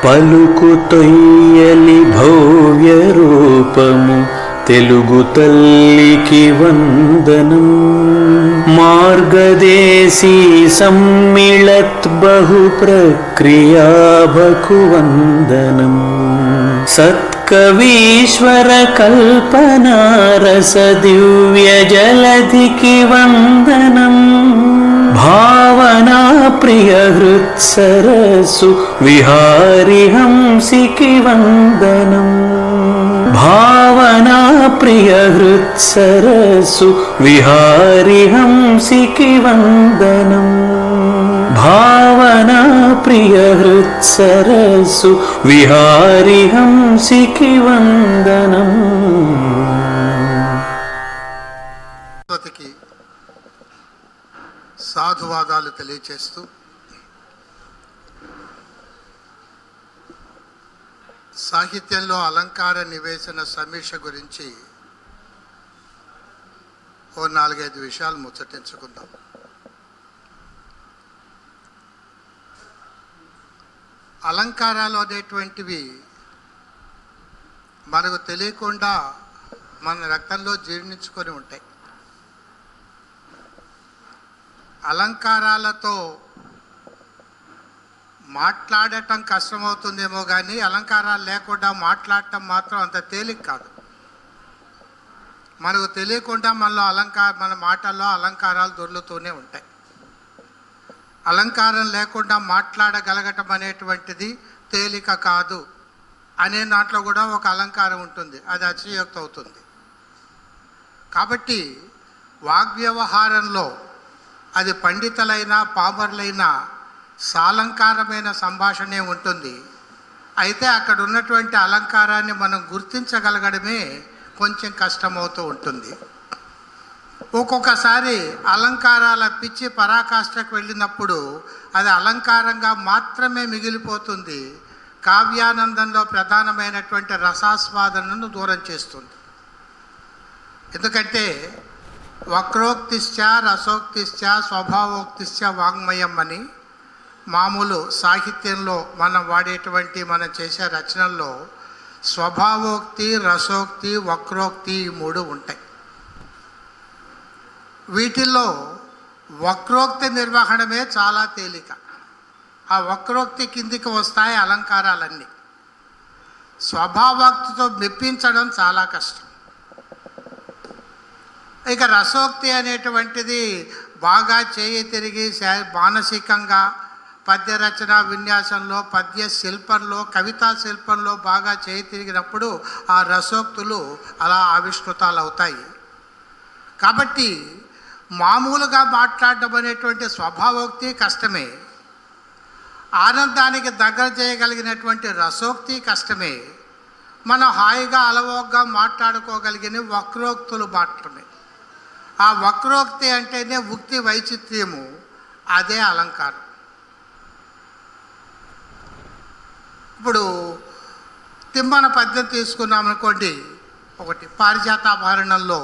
పలుకు తొయ్యలి భవ్య రూపము తెలుగు తల్లికి వందనం. మార్గదేశీ సమ్మిళత్ బహు ప్రక్రియాభకు వందనం. సత్కవీశ్వర కల్పనారస దివ్య జలధికి వందనం. భావనా ప్రియ హృత్సరసు విహారి హంసికి వందనం. భావనా ప్రియ హృత్సరసు విహారి హంసికి వందనం. భావనా ప్రియ హృత్సరసు విహారి హంసికి వందనం. సాధువాదాలు తెలియచేస్తూ సాహిత్యంలో అలంకార నివేశన సమీక్ష గురించి ఓ 4-5 విషయాలు ముచ్చటించుకుందాం. అలంకారాలు అనేటువంటివి మనకు తెలియకుండా మన రక్తంలో జీర్ణించుకొని ఉంటాయి. అలంకారాలతో మాట్లాడటం కష్టమవుతుందేమో కానీ అలంకారాలు లేకుండా మాట్లాడటం మాత్రం అంత తేలిక కాదు. మనకు తెలియకుండా మన మాటల్లో అలంకారాలు దొర్లుతూనే ఉంటాయి. అలంకారం లేకుండా మాట్లాడగలగటం అనేటువంటిది తేలిక కాదు అనే దాంట్లో కూడా ఒక అలంకారం ఉంటుంది, అది అతిశయోక్తి అవుతుంది. కాబట్టి వాగ్వ్యవహారంలో అది పండితులైనా పామరులైనా సాలంకారమైన సంభాషణే ఉంటుంది. అయితే అక్కడ ఉన్నటువంటి అలంకారాన్ని మనం గుర్తించగలగడమే కొంచెం కష్టమవుతూ ఉంటుంది. ఒక్కొక్కసారి అలంకారాల పిచ్చి పరాకాష్ఠకు వెళ్ళినప్పుడు అది అలంకారంగా మాత్రమే మిగిలిపోతుంది. కావ్యానందంలో ప్రధానమైనటువంటి రసాస్వాదనను దూరం చేస్తుంది. ఎందుకంటే వక్రోక్తిశ్చ రసోక్తిశ్చ స్వభావోక్తిశ్చ వాంగ్మయం అని మామూలు సాహిత్యంలో మనం చేసే రచనల్లో స్వభావోక్తి, రసోక్తి, వక్రోక్తి ఈ 3 ఉంటాయి. వీటిల్లో వక్రోక్తి నిర్వహణమే చాలా తేలిక. ఆ వక్రోక్తి కిందికి వస్తాయి అలంకారాలన్నీ. స్వభావోక్తితో మెప్పించడం చాలా కష్టం. ఇక రసోక్తి అనేటువంటిది బాగా చేయి తిరిగి మానసికంగా పద్య రచన విన్యాసంలో, పద్య శిల్పంలో, కవితా శిల్పంలో బాగా చేయి తిరిగినప్పుడు ఆ రసోక్తులు అలా ఆవిష్కృతాలు అవుతాయి. కాబట్టి మామూలుగా మాట్లాడడం అనేటువంటి స్వభావోక్తి కష్టమే, ఆనందానికి దగ్గర చేయగలిగినటువంటి రసోక్తి కష్టమే, మనం హాయిగా అలవోగ్గా మాట్లాడుకోగలిగిన వక్రోక్తులు మాత్రమే. ఆ వక్రోక్తి అంటేనే ఉక్తి వైచిత్ర్యము, అదే అలంకారం. ఇప్పుడు తిమ్మన పద్యం తీసుకున్నామనుకోండి, ఒకటి పారిజాతాభరణంలో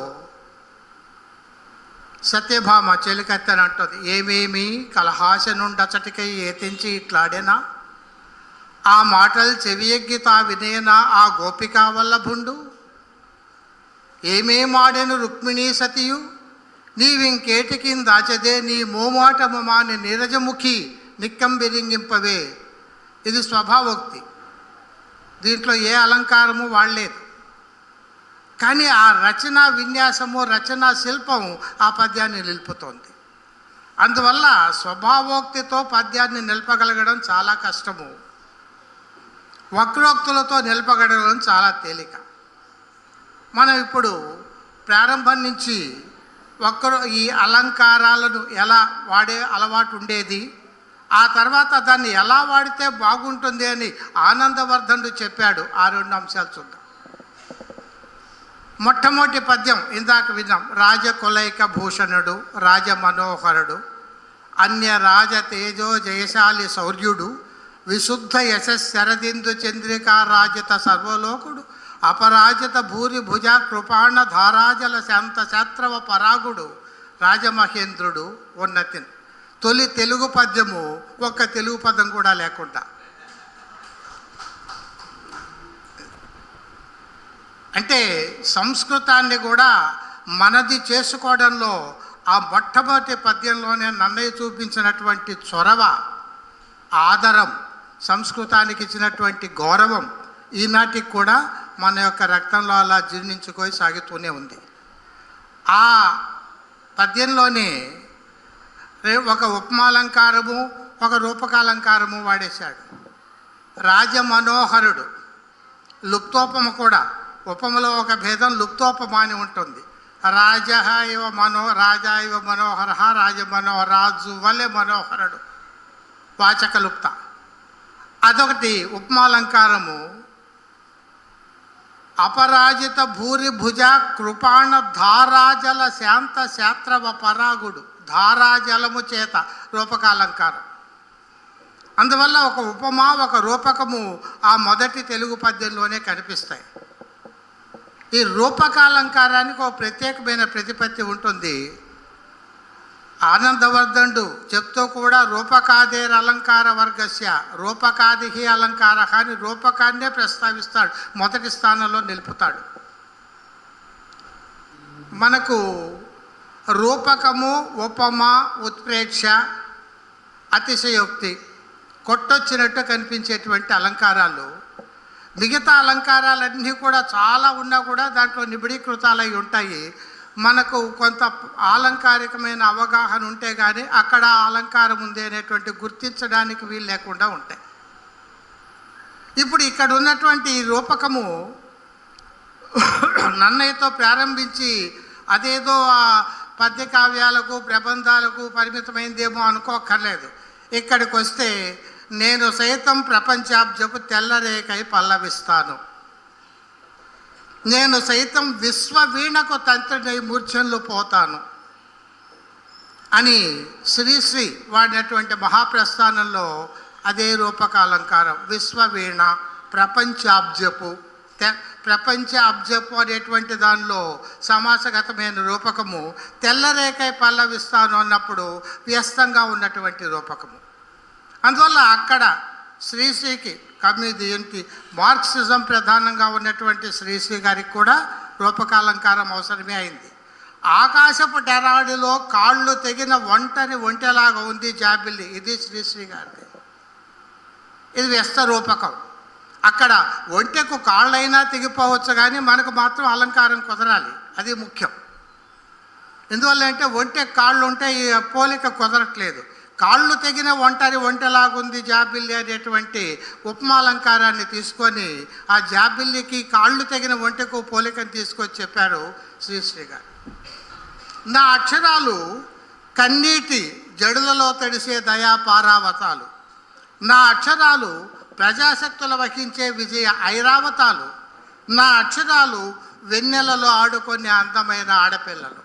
సత్యభామ చెలికత్తెని అంటుంది, ఏమేమి కలహాసనుండచటికై ఏతించి ఇట్లాడేనా, ఆ మాటలు చెవియెగ్గి తా వినేనా ఆ గోపికా వల్లభుండు, ఏమేమాడెను రుక్మిణీ సతియు నీవింకేటికి దాచదే నీ మోమాటమమాని నీరజముఖి నిక్కంబిరింగింపవే. ఇది స్వభావోక్తి, దీంట్లో ఏ అలంకారము వాడలేదు. కానీ ఆ రచన విన్యాసము, రచనా శిల్పం ఆ పద్యాన్ని నిలుపుతోంది. అందువల్ల స్వభావోక్తితో పద్యాన్ని నిలపగలగడం చాలా కష్టము, వక్రోక్తులతో నిలపగలగడం చాలా తేలిక. మనం ఇప్పుడు ప్రారంభం నుంచి ఈ అలంకారాలను ఎలా వాడే అలవాటు ఉండేది, ఆ తర్వాత దాన్ని ఎలా వాడితే బాగుంటుంది అని ఆనందవర్ధనుడు చెప్పాడు. ఆ 2 అంశాలు చూద్దాం. మొట్టమొదటి పద్యం ఇందాక విన్నాం, రాజకులైక భూషణుడు రాజ మనోహరుడు అన్య రాజ తేజో జయశాలి శౌర్యుడు విశుద్ధ యశశరదిందు చంద్రికా రాజిత సర్వలోకుడు అపరాజిత భూరి భుజ కృపాణ ధారాజల శాంత శాస్త్రవ పరాగుడు రాజమహేంద్రుడు ఉన్నతిన్. తొలి తెలుగు పద్యము ఒక్క తెలుగు పదం కూడా లేకుండా అంటే సంస్కృతాన్ని కూడా మనది చేసుకోవడంలో ఆ మొట్టమొదటి పద్యంలోనే నన్నయ్య చూపించినటువంటి చొరవ, ఆదరం, సంస్కృతానికి ఇచ్చినటువంటి గౌరవం ఈనాటికి కూడా మన యొక్క రక్తంలో అలా జీర్ణించుకొని సాగుతూనే ఉంది. ఆ పద్యంలోనే ఒక ఉపమాలంకారము, ఒక రూపకాలంకారము వాడేశాడు. రాజమనోహరుడు, లుప్తోపమ కూడా. ఉపమలో ఒక భేదం, లుప్తోపమ అని ఉంటుంది. రాజ ఇవ రాజా ఇవ మనోహర, రాజు వలె మనోహరుడు, వాచక లుప్త. అదొకటి ఉపమాలంకారము. అపరాజిత భూరి భుజ కృపాణ ధారాజల శాంత శాత్రవ పరాగుడు, ధారాజలము చేత రూపకాలంకారం. అందువల్ల ఒక ఉపమా, ఒక రూపకము ఆ మొదటి తెలుగు పద్యంలోనే కనిపిస్తాయి. ఈ రూపకాలంకారానికి ఒక ప్రత్యేకమైన ప్రతిపత్తి ఉంటుంది. ఆనందవర్ధనుడు చెప్తూ కూడా రూపకాదేర్ అలంకార వర్గస్య రూపకాది అలంకార అని రూపకాన్నే ప్రస్తావిస్తాడు, మొదటి స్థానంలో నిలుపుతాడు. మనకు రూపకము, ఉపమ, ఉత్ప్రేక్ష, అతిశయోక్తి కొట్టొచ్చినట్టు కనిపించేటువంటి అలంకారాలు. మిగతా అలంకారాలన్నీ కూడా చాలా ఉన్నా కూడా దాంట్లో నిబిడీకృతాలై ఉంటాయి. మనకు కొంత ఆలంకారికమైన అవగాహన ఉంటే కానీ అక్కడ అలంకారం ఉంది అనేటువంటి గుర్తించడానికి వీలు లేకుండా ఉంటాయి. ఇప్పుడు ఇక్కడ ఉన్నటువంటి ఈ రూపకము నన్నయ్యతో ప్రారంభించి అదేదో ఆ పద్యకావ్యాలకు, ప్రబంధాలకు పరిమితమైందేమో అనుకోక్కర్లేదు. ఇక్కడికి వస్తే నేను సైతం ప్రపంచాబ్జపు తెల్లరేకై పల్లవిస్తాను, నేను సైతం విశ్వవీణకు తంత్రినై మూర్ఛనలు పోతాను అని శ్రీశ్రీ వాడినటువంటి మహాప్రస్థానంలో అదే రూపకాలంకారం. విశ్వవీణ, ప్రపంచాబ్జపు, ప్రపంచ అబ్జపు అనేటువంటి దానిలో సమాసగతమైన రూపకము. తెల్లరేకై పల్లవిస్తాను అన్నప్పుడు వ్యస్తంగా ఉన్నటువంటి రూపకము. అందువల్ల అక్కడ శ్రీశ్రీకి ఏంటి మార్క్సిజం ప్రధానంగా ఉన్నటువంటి శ్రీశ్రీ గారికి కూడా రూపకాలంకారం అవసరమే అయింది. ఆకాశపు డెరాడిలో కాళ్ళు తెగిన ఒంటెలాగా ఉంది జాబిల్లి, ఇది శ్రీశ్రీ గారిది. ఇది వ్యస్త రూపకం. అక్కడ ఒంటెకు కాళ్ళైనా తెగిపోవచ్చు కానీ మనకు మాత్రం అలంకారం కుదరాలి, అది ముఖ్యం. ఎందువల్ల అంటే ఒంటెకు కాళ్ళు ఉంటే ఈ పోలిక కుదరట్లేదు. కాళ్ళు తెగిన ఒంటెలాగుంది జాబిల్లి అనేటువంటి ఉపమాలంకారాన్ని తీసుకొని ఆ జాబిల్లికి కాళ్ళు తెగిన ఒంటెకు పోలికను తీసుకొచ్చి చెప్పారు శ్రీశ్రీ గారు. నా అక్షరాలు కన్నీటి జడులలో తడిసే దయాపారావతాలు, నా అక్షరాలు ప్రజాశక్తులు వహించే విజయ ఐరావతాలు, నా అక్షరాలు వెన్నెలలో ఆడుకునే అందమైన ఆడపిల్లలు.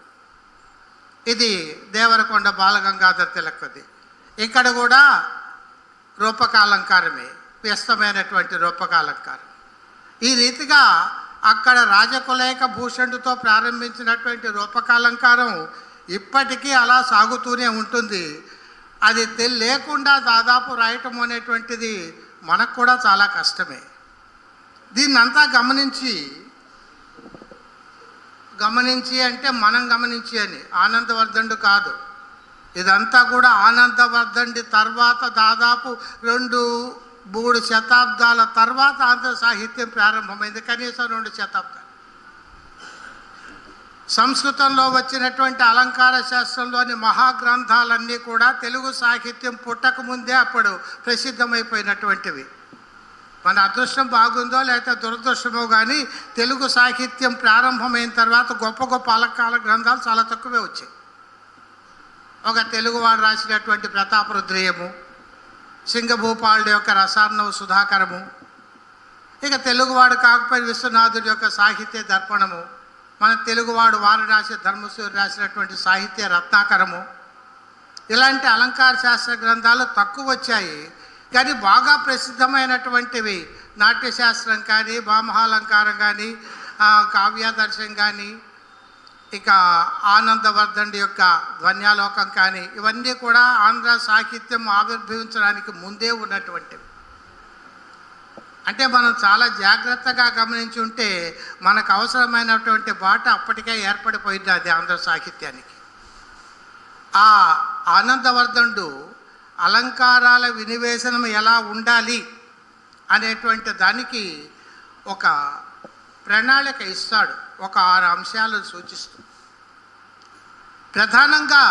ఇది దేవరకొండ బాలగంగాధర తిలక్ది. ఇక్కడ కూడా రూపకాలంకారమే, వ్యస్తమైనటువంటి రూపకాలంకారం. ఈ రీతిగా అక్కడ రాజకులేక భూషణుడితో ప్రారంభించినటువంటి రూపకాలంకారం ఇప్పటికీ అలా సాగుతూనే ఉంటుంది. అది లేకుండా దాదాపు రాయటం అనేటువంటిది మనకు కూడా చాలా కష్టమే. దీన్నంతా గమనించి అంటే మనం గమనించి అని, ఆనందవర్ధనుడు కాదు. ఇదంతా కూడా ఆనందవర్ధనుడి తర్వాత దాదాపు 2-3 శతాబ్దాల తర్వాత ఆంధ్ర సాహిత్యం ప్రారంభమైంది, కనీసం 2 శతాబ్దాలు. సంస్కృతంలో వచ్చినటువంటి అలంకార శాస్త్రంలోని మహాగ్రంథాలన్నీ కూడా తెలుగు సాహిత్యం పుట్టకముందే అప్పుడు ప్రసిద్ధమైపోయినటువంటివి. మన అదృష్టం బాగుందో లేకపోతే దురదృష్టమో కానీ తెలుగు సాహిత్యం ప్రారంభమైన తర్వాత గొప్ప గొప్ప అలంకార గ్రంథాలు చాలా తక్కువే వచ్చాయి. ఒక తెలుగువాడు రాసినటువంటి ప్రతాపరుద్రీయము, సింగభూపాలుడి యొక్క రసార్ణవ సుధాకరము, ఇక తెలుగువాడు కాకపోయి విశ్వనాథుడి యొక్క సాహిత్య దర్పణము, మన తెలుగువాడు వారణాసి ధర్మసూరి రాసినటువంటి సాహిత్య రత్నాకరము, ఇలాంటి అలంకార శాస్త్ర గ్రంథాలు తక్కువ వచ్చాయి. కానీ బాగా ప్రసిద్ధమైనటువంటివి నాట్యశాస్త్రం కానీ, భామహాలంకారం కానీ, కావ్యాదర్శం కానీ, ఇక ఆనందవర్ధనుడి యొక్క ధ్వన్యాలోకం కానీ, ఇవన్నీ కూడా ఆంధ్ర సాహిత్యం ఆవిర్భవించడానికి ముందే ఉన్నటువంటివి. అంటే మనం చాలా జాగ్రత్తగా గమనించి ఉంటే మనకు అవసరమైనటువంటి బాట అప్పటికే ఏర్పడిపోయింది అది ఆంధ్ర సాహిత్యానికి. ఆ ఆనందవర్ధనుడు అలంకారాల వినివేశనం ఎలా ఉండాలి అనేటువంటి దానికి ఒక ప్రణాళిక ఇస్తాడు, ఒక 6 అంశాలను సూచిస్తూ. ప్రధానంగా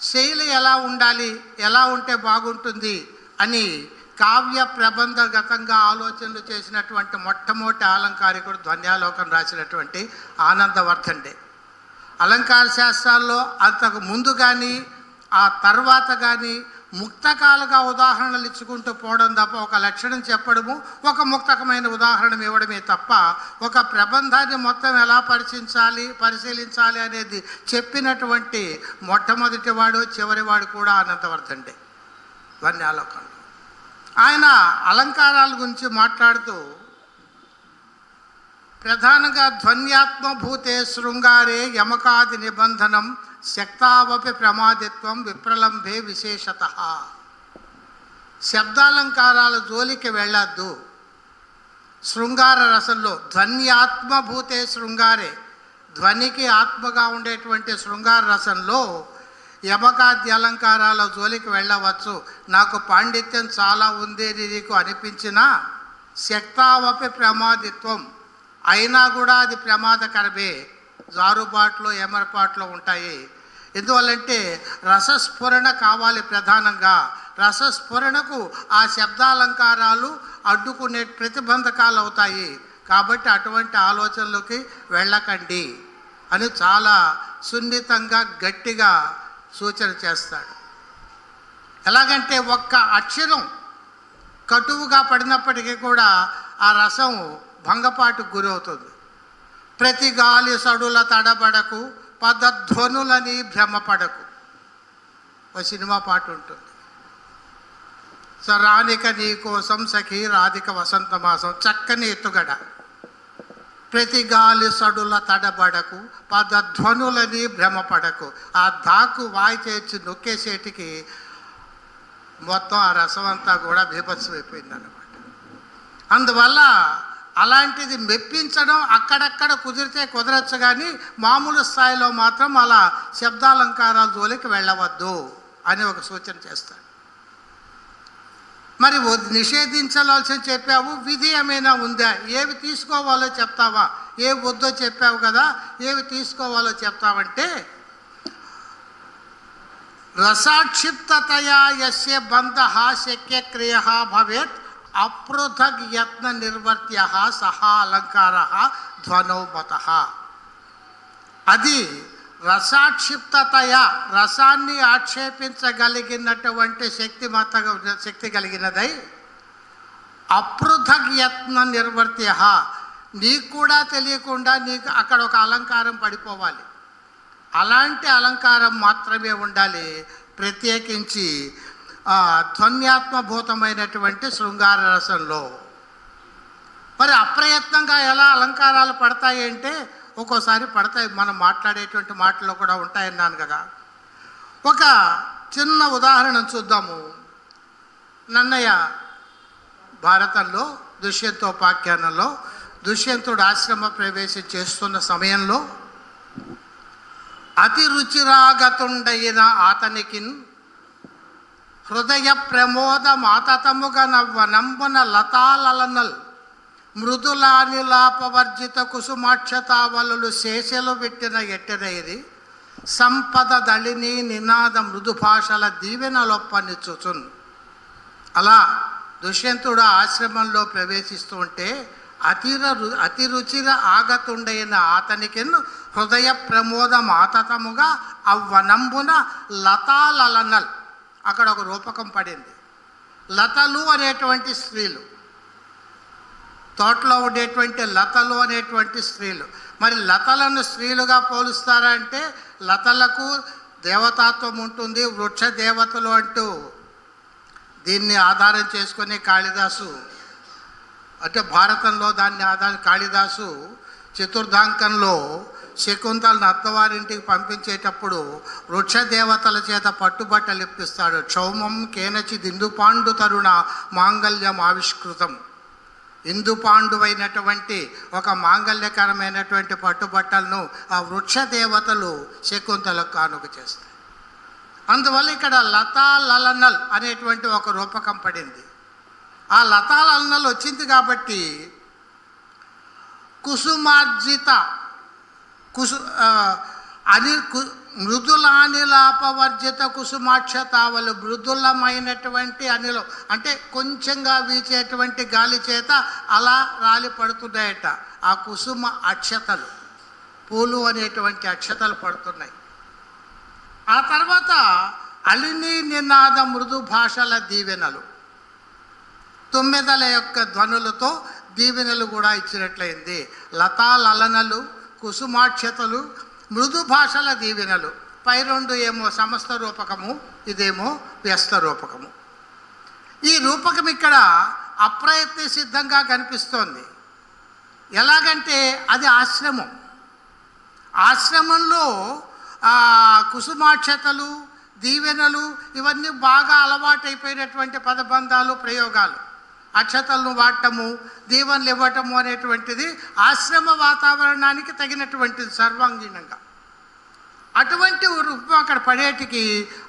శైలి ఎలా ఉండాలి, ఎలా ఉంటే బాగుంటుంది అని కావ్య ప్రబంధగతంగా ఆలోచనలు చేసినటువంటి మొట్టమొదటి అలంకారికుడు ధ్వన్యాలోకం రాసినటువంటి ఆనందవర్ధనుడే. అలంకార శాస్త్రాల్లో అంతకు ముందు కానీ ఆ తర్వాత కానీ ముక్తకాలుగా ఉదాహరణలు ఇచ్చుకుంటూ పోవడం తప్ప, ఒక లక్షణం చెప్పడము, ఒక ముక్తకమైన ఉదాహరణ ఇవ్వడమే తప్ప ఒక ప్రబంధాన్ని మొత్తం ఎలా పరిశీలించాలి అనేది చెప్పినటువంటి మొట్టమొదటివాడు చివరివాడు కూడా ఆనందవర్ధనుడే ధ్వన్యాలోకంలో. ఆయన అలంకారాల గురించి మాట్లాడుతూ ప్రధానంగా ధ్వన్యాత్మభూతే శృంగారే యమకాది నిబంధనం శక్తావపి ప్రమాదిత్వం విప్రలంభే విశేషత. శబ్దాలంకారాల జోలికి వెళ్ళొద్దు. శృంగార రసంలో ధ్వన్యాత్మభూతే శృంగారే, ధ్వనికి ఆత్మగా ఉండేటువంటి శృంగార రసంలో యమకాద్య అలంకారాల జోలికి వెళ్ళవచ్చు. నాకు పాండిత్యం చాలా ఉంది నీకు అనిపించినా శక్తావపి ప్రమాదిత్వం, అయినా కూడా అది ప్రమాదకరమే, జారుబాట్లో ఎమరపాట్లో ఉంటాయి. ఎందువల్లంటే రసస్ఫురణ కావాలి. ప్రధానంగా రసస్ఫురణకు ఆ శబ్దాలంకారాలు అడ్డుకునే ప్రతిబంధకాలు అవుతాయి. కాబట్టి అటువంటి ఆలోచనలోకి వెళ్ళకండి అని చాలా సున్నితంగా గట్టిగా సూచన చేస్తాడు. ఎలాగంటే ఒక్క అక్షరం కటువుగా పడినప్పటికీ కూడా ఆ రసం భంగపాటుకు గురవుతుంది. ప్రతి గాలి సడుల తడబడకు పదధ్వనులని భ్రమపడకు, ఒక సినిమా పాట ఉంటుంది. రానిక నీ కోసం సఖీ రాధిక వసంత మాసం, చక్కని ఎత్తుగడ. ప్రతి గాలి సడుల తడబడకు పదధ్వనులని భ్రమపడకు. ఆ ధాకు వాయి చేర్చి నొక్కేసేటికి మొత్తం ఆ రసం అంతా కూడా బీభత్సమైపోయింది అన్నమాట. అందువల్ల అలాంటిది మెప్పించడం అక్కడక్కడ కుదిరితే కుదరచ్చు, కానీ మామూలు స్థాయిలో మాత్రం అలా శబ్దాలంకారాల జోలికి వెళ్ళవద్దు అని ఒక సూచన చేస్తాడు. మరి నిషేధించాల్సిన చెప్పావు, విధి ఏమైనా ఉందా? ఏవి తీసుకోవాలో చెప్తావా? ఏవి వద్దో చెప్పావు కదా, ఏవి తీసుకోవాలో చెప్తావంటే రసాక్షిప్తతయా యస్య బంధః శక్యక్రియః భవేత్ అపృథగ్ యత్న నిర్వర్త్య సహా అలంకార ధ్వనౌమతః. అది రసాక్షిప్తతయ, రసాన్ని ఆక్షేపించగలిగినటువంటి శక్తి కలిగినదై అపృథగ్ యత్న నిర్వర్త్య, నీకు కూడా తెలియకుండా నీకు అక్కడ ఒక అలంకారం పడిపోవాలి. అలాంటి అలంకారం మాత్రమే ఉండాలి. ప్రత్యేకించి ధ్వన్యాత్మభూతమైనటువంటి శృంగార రసంలో. మరి అప్రయత్నంగా ఎలా అలంకారాలు పడతాయి అంటే ఒక్కోసారి పడతాయి, మనం మాట్లాడేటువంటి మాటల్లో కూడా ఉంటాయన్నాను కదా. ఒక చిన్న ఉదాహరణ చూద్దాము. నన్నయ్య భారతంలో దుష్యంతోపాఖ్యానంలో దుష్యంతుడు ఆశ్రమ ప్రవేశం చేస్తున్న సమయంలో అతి రుచిరాగతుండైన అతనికిన్ హృదయ ప్రమోదమాతతముగ నవ్వనంబున లతాలలనల్ మృదులానిలాపవర్జిత కుసుమాక్షతావలు శేషలు పెట్టిన ఎట్టెరైది సంపద దళిని నినాద మృదు భాషల దీవెనలొప్పనిచ్చుచున్. అలా దుష్యంతుడు ఆశ్రమంలో ప్రవేశిస్తూ ఉంటే అతి రుచిర ఆగతుండైన అతనికి హృదయ ప్రమోదం ఆతతముగా అవ్వనంబున లతాలలనల్, అక్కడ ఒక రూపకం పడింది. లతలు అనేటువంటి స్త్రీలు, తోటలో ఉండేటువంటి లతలు అనేటువంటి స్త్రీలు. మరి లతలను స్త్రీలుగా పోలుస్తారా అంటే లతలకు దేవతాత్వం ఉంటుంది, వృక్ష దేవతలు అంటూ దీన్ని ఆధారం చేసుకుని కాళిదాసు, అంటే భారతంలో దాన్ని ఆధారం కాళిదాసు చతుర్థాంకంలో శకుంతలను అత్తవారింటికి పంపించేటప్పుడు వృక్ష దేవతల చేత పట్టుబట్టలు ఇప్పిస్తాడు. క్షౌమం కేనచి దిందుపాండు తరుణ మాంగళ్యం ఆవిష్కృతం. ఇందుపాండువైనటువంటి ఒక మాంగళ్యకరమైనటువంటి పట్టుబట్టలను ఆ వృక్ష దేవతలు శకుంతలకు కానుక చేస్తాయి. అందువల్ల ఇక్కడ లతా లలనల్ అనేటువంటి ఒక రూపకం పడింది. ఆ లతా లలనల్ వచ్చింది కాబట్టి కుసుమార్జిత మృదులానిలాపవర్జిత కుసుమాక్షతావలు, మృదులమైనటువంటి అనిలం అంటే కొంచెంగా వీచేటువంటి గాలి చేత అలా రాలి పడుతున్నాయట ఆ కుసుమ అక్షతలు, పూలు అనేటువంటి అక్షతలు పడుతున్నాయి. ఆ తర్వాత అలిని నినాద మృదు భాషల దీవెనలు, తుమ్మెదల యొక్క ధ్వనులతో దీవెనలు కూడా ఇచ్చినట్లయింది. లతా లలనలు, కుసుమాక్షతలు, మృదు భాషల దీవెనలు. పై రెండు ఏమో సమస్త రూపకము, ఇదేమో వ్యస్త రూపకము. ఈ రూపకం ఇక్కడ అప్రయత్న సిద్ధంగా కనిపిస్తోంది. ఎలాగంటే అది ఆశ్రమం. ఆశ్రమంలో కుసుమాక్షతలు, దీవెనలు ఇవన్నీ బాగా అలవాటైపోయినటువంటి పదబంధాలు, ప్రయోగాలు. అక్షతలను వాడటము, దీవెనలు ఇవ్వటము అనేటువంటిది ఆశ్రమ వాతావరణానికి తగినటువంటిది సర్వాంగీణంగా. అటువంటి రూపం అక్కడ పడేటికి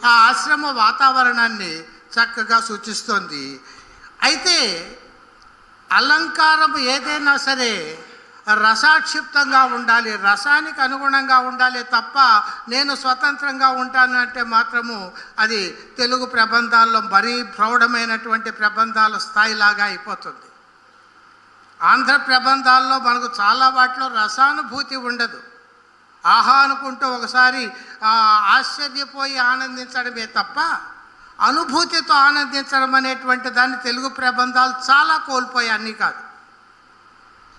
ఆ ఆశ్రమ వాతావరణాన్ని చక్కగా సూచిస్తోంది. అయితే అలంకారం ఏదైనా సరే రసాక్షిప్తంగా ఉండాలి, రసానికి అనుగుణంగా ఉండాలి తప్ప నేను స్వతంత్రంగా ఉంటాను అంటే మాత్రము అది తెలుగు ప్రబంధాల్లో మరీ ప్రౌఢమైనటువంటి ప్రబంధాల స్థాయిలాగా అయిపోతుంది. ఆంధ్ర ప్రబంధాల్లో మనకు చాలా వాటిలో రసానుభూతి ఉండదు. ఆహా అనుకుంటూ ఒకసారి ఆశ్చర్యపోయి ఆనందించడమే తప్ప అనుభూతితో ఆనందించడం అనేటువంటి దాన్ని తెలుగు ప్రబంధాలు చాలా కోల్పోయాయి, అన్నీ కాదు.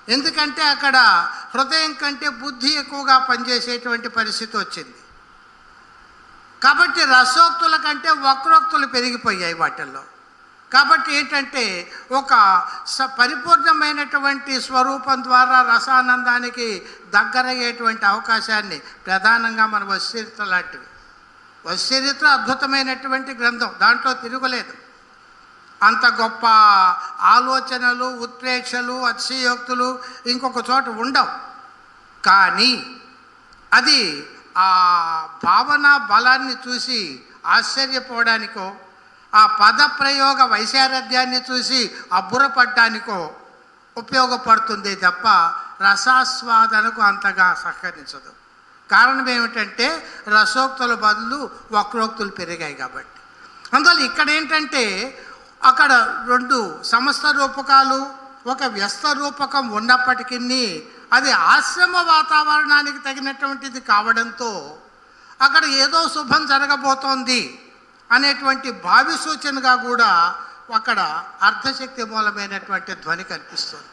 ఎందుకంటే అక్కడ హృదయం కంటే బుద్ధి ఎక్కువగా పనిచేసేటువంటి పరిస్థితి వచ్చింది. కాబట్టి రసోక్తుల కంటే వక్రోక్తులు పెరిగిపోయాయి వాటిల్లో. కాబట్టి ఏంటంటే ఒక పరిపూర్ణమైనటువంటి స్వరూపం ద్వారా రసానందానికి దగ్గరయ్యేటువంటి అవకాశాన్ని ప్రధానంగా మన వశ్చరిత్ర లాంటివి. వశ్చరిత్ర అద్భుతమైనటువంటి గ్రంథం, దాంట్లో తిరుగులేదు. అంత గొప్ప ఆలోచనలు, ఉత్ప్రేక్షలు, అతిశయోక్తులు ఇంకొక చోట ఉండవు. కానీ అది ఆ భావన బలాన్ని చూసి ఆశ్చర్యపోవడానికో, ఆ పదప్రయోగ వైశారథ్యాన్ని చూసి అబ్బురపడ్డానికో ఉపయోగపడుతుంది తప్ప రసాస్వాదనకు అంతగా సహకరించదు. కారణం ఏమిటంటే రసోక్తుల బదులు వక్రోక్తులు పెరిగాయి కాబట్టి. అందువల్ల ఇక్కడ ఏంటంటే అక్కడ రెండు సమస్త రూపకాలు, ఒక వ్యస్త రూపకం ఉన్నప్పటికీ అది ఆశ్రమ వాతావరణానికి తగినటువంటిది కావడంతో అక్కడ ఏదో శుభం జరగబోతోంది అనేటువంటి భావి సూచనగా కూడా అక్కడ అర్ధశక్తి మూలమైనటువంటి ధ్వని కనిపిస్తుంది.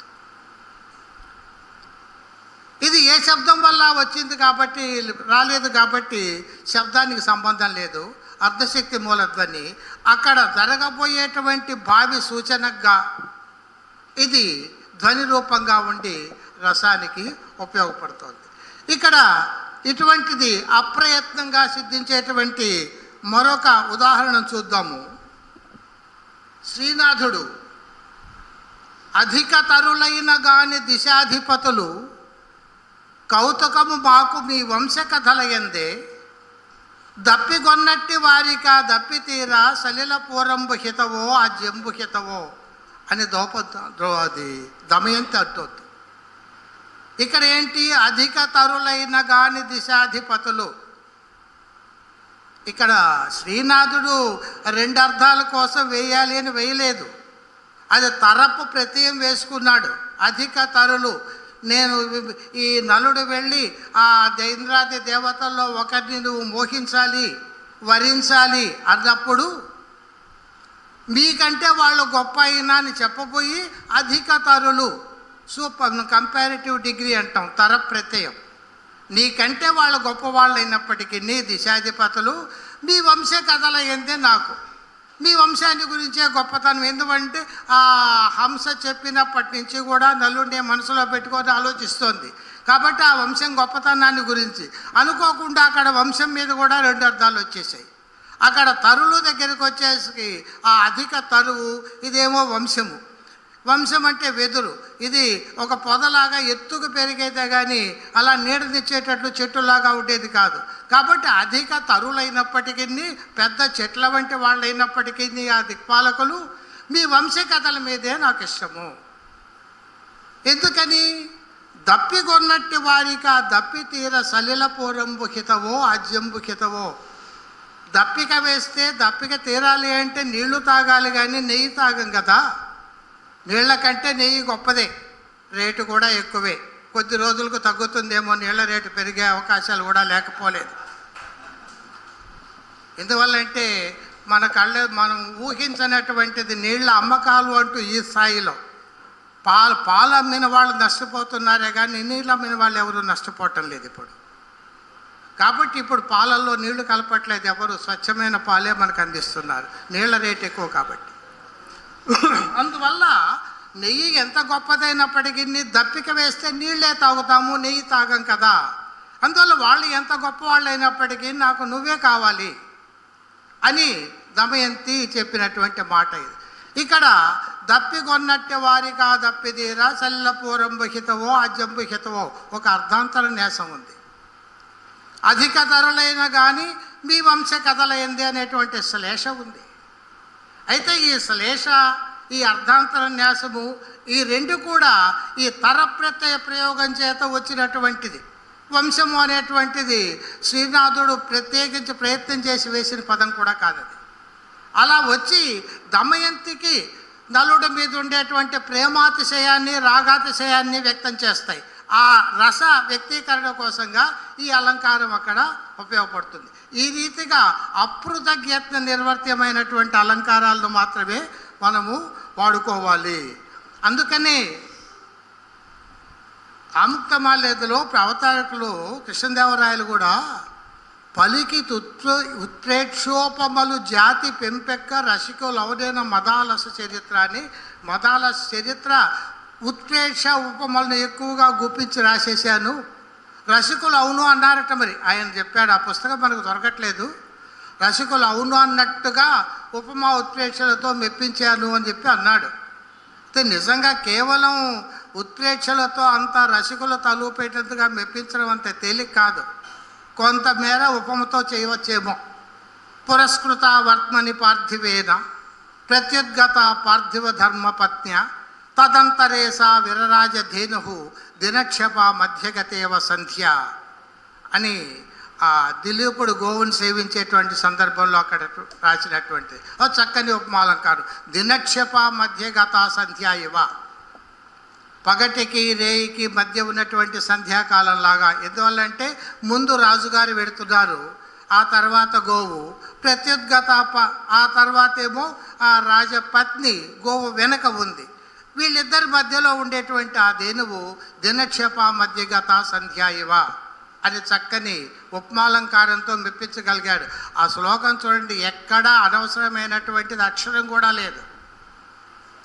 ఇది ఏ శబ్దం వల్ల వచ్చింది కాబట్టి రాలేదు కాబట్టి శబ్దానికి సంబంధం లేదు. అర్ధశక్తి మూలధ్వని అక్కడ జరగబోయేటువంటి భావి సూచనగా ఇది ధ్వని రూపంగా ఉండి రసానికి ఉపయోగపడుతుంది. ఇక్కడ ఇటువంటిది అప్రయత్నంగా సిద్ధించేటువంటి మరొక ఉదాహరణ చూద్దాము. శ్రీనాథుడు అధిక తరులైన గాని దిశాధిపతులు కౌతుకము మాకు మీ వంశ కథలయందే దప్పిగొన్నట్టి వారిక దప్పి తీరా సలిల పూరంబు హితవో ఆ జంబు హితవో అని అది దమయంతి అంటుంది. ఇక్కడ ఏంటి? అధిక తరులైన గాని దిశాధిపతులు. ఇక్కడ శ్రీనాథుడు రెండు అర్థాల కోసం వేయాలి అని వేయలేదు, అది తరపు ప్రత్యయం వేసుకున్నాడు. అధిక తరులు, నేను ఈ నలుడు వెళ్ళి ఆ ఇంద్రాది దేవతల్లో ఒకరిని నువ్వు మోహించాలి, వరించాలి అన్నప్పుడు మీకంటే వాళ్ళు గొప్ప అయినా అని చెప్పబోయి అధిక తరులు, సూపర్ కంపారిటివ్ డిగ్రీ అంటాం, తర ప్రత్యయం. నీకంటే వాళ్ళు గొప్పవాళ్ళు అయినప్పటికీ నీ దిశాధిపతులు మీ వంశ కథల ఏందే నాకు మీ వంశాన్ని గురించే గొప్పతనం. ఎందుకంటే ఆ హంస చెప్పినప్పటి నుంచి కూడా నలుడిని మనసులో పెట్టుకొని ఆలోచిస్తోంది కాబట్టి ఆ వంశం గొప్పతనాన్ని గురించి అనుకోకుండా అక్కడ వంశం మీద కూడా రెండు అర్థాలు వచ్చేసాయి. అక్కడ తరులు దగ్గరికి వచ్చేసి ఆ అధిక తరువు, ఇదేమో వంశము. వంశం అంటే వెదురు. ఇది ఒక పొదలాగా ఎత్తుకు పెరిగేదే కానీ అలా నీడనిచ్చేటట్లు చెట్టులాగా ఉండేది కాదు. కాబట్టి అధిక తరులైనప్పటికీ, పెద్ద చెట్ల వంటి వాళ్ళైనప్పటికీ ఆ దిక్పాలకులు మీ వంశ కథల మీదే నాకు ఇష్టము. ఎందుకని? దప్పిగొన్నట్టి వారిక దప్పి తీర సలిలపూరంబు హితవో ఆజ్యంబు హితవో. దప్పిక వేస్తే దప్పిక తీరాలి అంటే నీళ్లు తాగాలి కానీ నెయ్యి తాగం కదా. నీళ్ల కంటే నెయ్యి గొప్పదే, రేటు కూడా ఎక్కువే. కొద్ది రోజులకు తగ్గుతుందేమో, నీళ్ల రేటు పెరిగే అవకాశాలు కూడా లేకపోలేదు. ఎందువల్లంటే మనం ఊహించినటువంటిది నీళ్ల అమ్మకాలు అంటూ ఈ స్థాయిలో. పాలు అమ్మిన వాళ్ళు నష్టపోతున్నారే కానీ నీళ్ళు అమ్మిన వాళ్ళు ఎవరు నష్టపోవటం లేదు ఇప్పుడు. కాబట్టి ఇప్పుడు పాలల్లో నీళ్లు కలపట్లేదు ఎవరు, స్వచ్ఛమైన పాలే మనకు అందిస్తున్నారు, నీళ్ల రేటు ఎక్కువ కాబట్టి. అందువల్ల నెయ్యి ఎంత గొప్పదైనప్పటికీ దప్పిక వేస్తే నీళ్ళే తాగుతాము, నెయ్యి తాగం కదా. అందువల్ల వాళ్ళు ఎంత గొప్ప వాళ్ళు అయినప్పటికీ నాకు నువ్వే కావాలి అని దమయంతి చెప్పినటువంటి మాట ఇది. ఇక్కడ దప్పిగొన్నట్టే వారిగా దప్పిదీరా సల్లపూరంబు హితవో ఆజ్యంబు హితవో ఒక అర్ధాంతర న్యాసం ఉంది. అధిక ధరలైన కానీ మీ వంశ కథలైంది అనేటువంటి శ్లేష ఉంది. అయితే ఈ శ్లేష, ఈ అర్ధాంతర న్యాసము, ఈ రెండు కూడా ఈ తర ప్రత్యయ ప్రయోగం చేత వచ్చినటువంటిది. వంశము అనేటువంటిది శ్రీనాథుడు ప్రత్యేకించి ప్రయత్నం చేసి వేసిన పదం కూడా కాదది. అలా వచ్చి దమయంతికి నలుడి మీద ఉండేటువంటి ప్రేమాతిశయాన్ని, రాగాతిశయాన్ని వ్యక్తం చేస్తాయి. ఆ రస వ్యక్తీకరణ కోసంగా ఈ అలంకారం అక్కడ ఉపయోగపడుతుంది. ఈ రీతిగా అప్రృతజ్ఞత్న నిర్వర్త్యమైనటువంటి అలంకారాలను మాత్రమే మనము వాడుకోవాలి. అందుకని ఆముక్తమాల్యదలో అవతారకులు కృష్ణదేవరాయలు కూడా పలికి ఉత్ప్రేక్షోపమలు జాతి పెంపెక్క రసికులు అవదైన మదాలస చరిత్ర అని, మదాలస చరిత్ర ఉత్ప్రేక్ష ఉపమలను ఎక్కువగా గుప్పించి రాసేసాను. రసికులు అవును అన్నారట. మరి ఆయన చెప్పాడు, ఆ పుస్తకం మనకు దొరకట్లేదు. రసికులు అవును అన్నట్టుగా ఉపమా ఉత్ప్రేక్షలతో మెప్పించాను అని చెప్పి అన్నాడు. అయితే నిజంగా కేవలం ఉత్ప్రేక్షలతో అంత రసికుల తలూపేటంతగా మెప్పించడం అంత తేలిక కాదు. కొంతమేర ఉపమతో చేయవచ్చేమో. పురస్కృత వర్త్మని పార్థివేన ప్రత్యుద్గత పార్థివ ధర్మపత్న్య తదంతరే సా విరరాజధేను దినక్షప మధ్యగతేవ సంధ్య అని ఆ దిలీపుడు గోవుని సేవించేటువంటి సందర్భంలో అక్కడ రాసినటువంటి చక్కని ఉపమాలంకారు. దినక్షప మధ్యగత సంధ్య ఇవ, పగటికి రేయికి మధ్య ఉన్నటువంటి సంధ్యాకాలంలాగా. ఎందువల్లంటే ముందు రాజుగారు వెడుతున్నారు, ఆ తర్వాత గోవు ప్రత్యుద్గత, ఆ తర్వాత ఏమో ఆ రాజపత్ని గోవు వెనక ఉంది. వీళ్ళిద్దరి మధ్యలో ఉండేటువంటి ఆ ధేనువు దినక్షప మధ్యగత సంధ్య ఇవ అని చక్కని ఉపమాలంకారంతో మెప్పించగలిగాడు. ఆ శ్లోకం చూడండి, ఎక్కడా అనవసరమైనటువంటిది అక్షరం కూడా లేదు.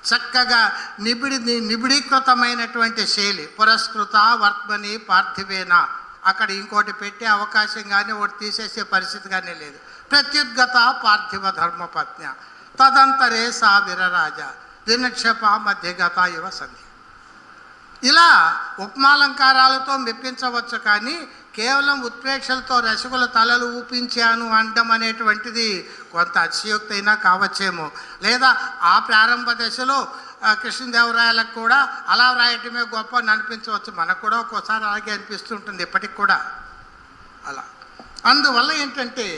చక్కగా నిబిడీకృతమైనటువంటి శైలి. పురస్కృత వర్త్మని పార్థివేన, అక్కడ ఇంకోటి పెట్టే అవకాశం కానీ ఒకటి తీసేసే పరిస్థితి కానీ లేదు. ప్రత్యుద్గత పార్థివ ధర్మపత్న్య తదంతరే సా విరరాజ దినక్షప మధ్యగత ఇవ సంధ్య. ఇలా ఉపమాలంకారాలతో మెప్పించవచ్చు, కానీ కేవలం ఉత్ప్రేక్షలతో రసికుల తలలు ఊపించాను అనడం అనేటువంటిది కొంత అతిశయోక్తి అయినా కావచ్చేమో. లేదా ఆ ప్రారంభ దశలో కృష్ణదేవరాయలకు కూడా అలా రాయటమే గొప్ప అని అనిపించవచ్చు. మనకు కూడా ఒక్కోసారి అలాగే అనిపిస్తుంటుంది ఇప్పటికి కూడా అలా. అందువల్ల ఏంటంటే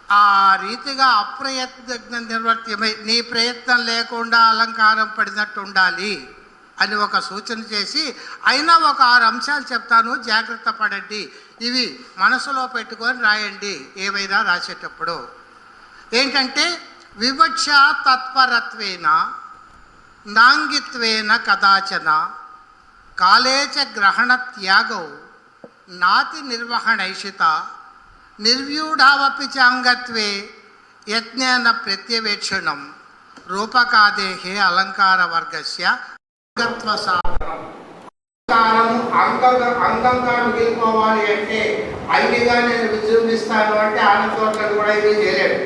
ఆ రీతిగా అప్రయత్న నిర్వర్త్యమై నీ ప్రయత్నం లేకుండా అలంకారం పడినట్టు ఉండాలి అని ఒక సూచన చేసి, అయినా ఒక 6 అంశాలు చెప్తాను, జాగ్రత్త పడండి, ఇవి మనసులో పెట్టుకొని రాయండి ఏవైనా రాసేటప్పుడు. ఏంటంటే వివక్ష తత్పరత్వేన నాంగిత్వేన కదాచన కాలేచ గ్రహణ త్యాగౌ నాతి నిర్వహణైషిత నిర్వ్యూఢావపి చాంగత్వే యజ్ఞేన ప్రత్యవేక్షణం రూపకాదేహే అలంకార వర్గస్య అంగంగా మిగిలిపోవాలి అంటే అంగిగా నేను విజృంభిస్తాను అంటే ఆనందోట్లను కూడా ఇవి చేయలేడు,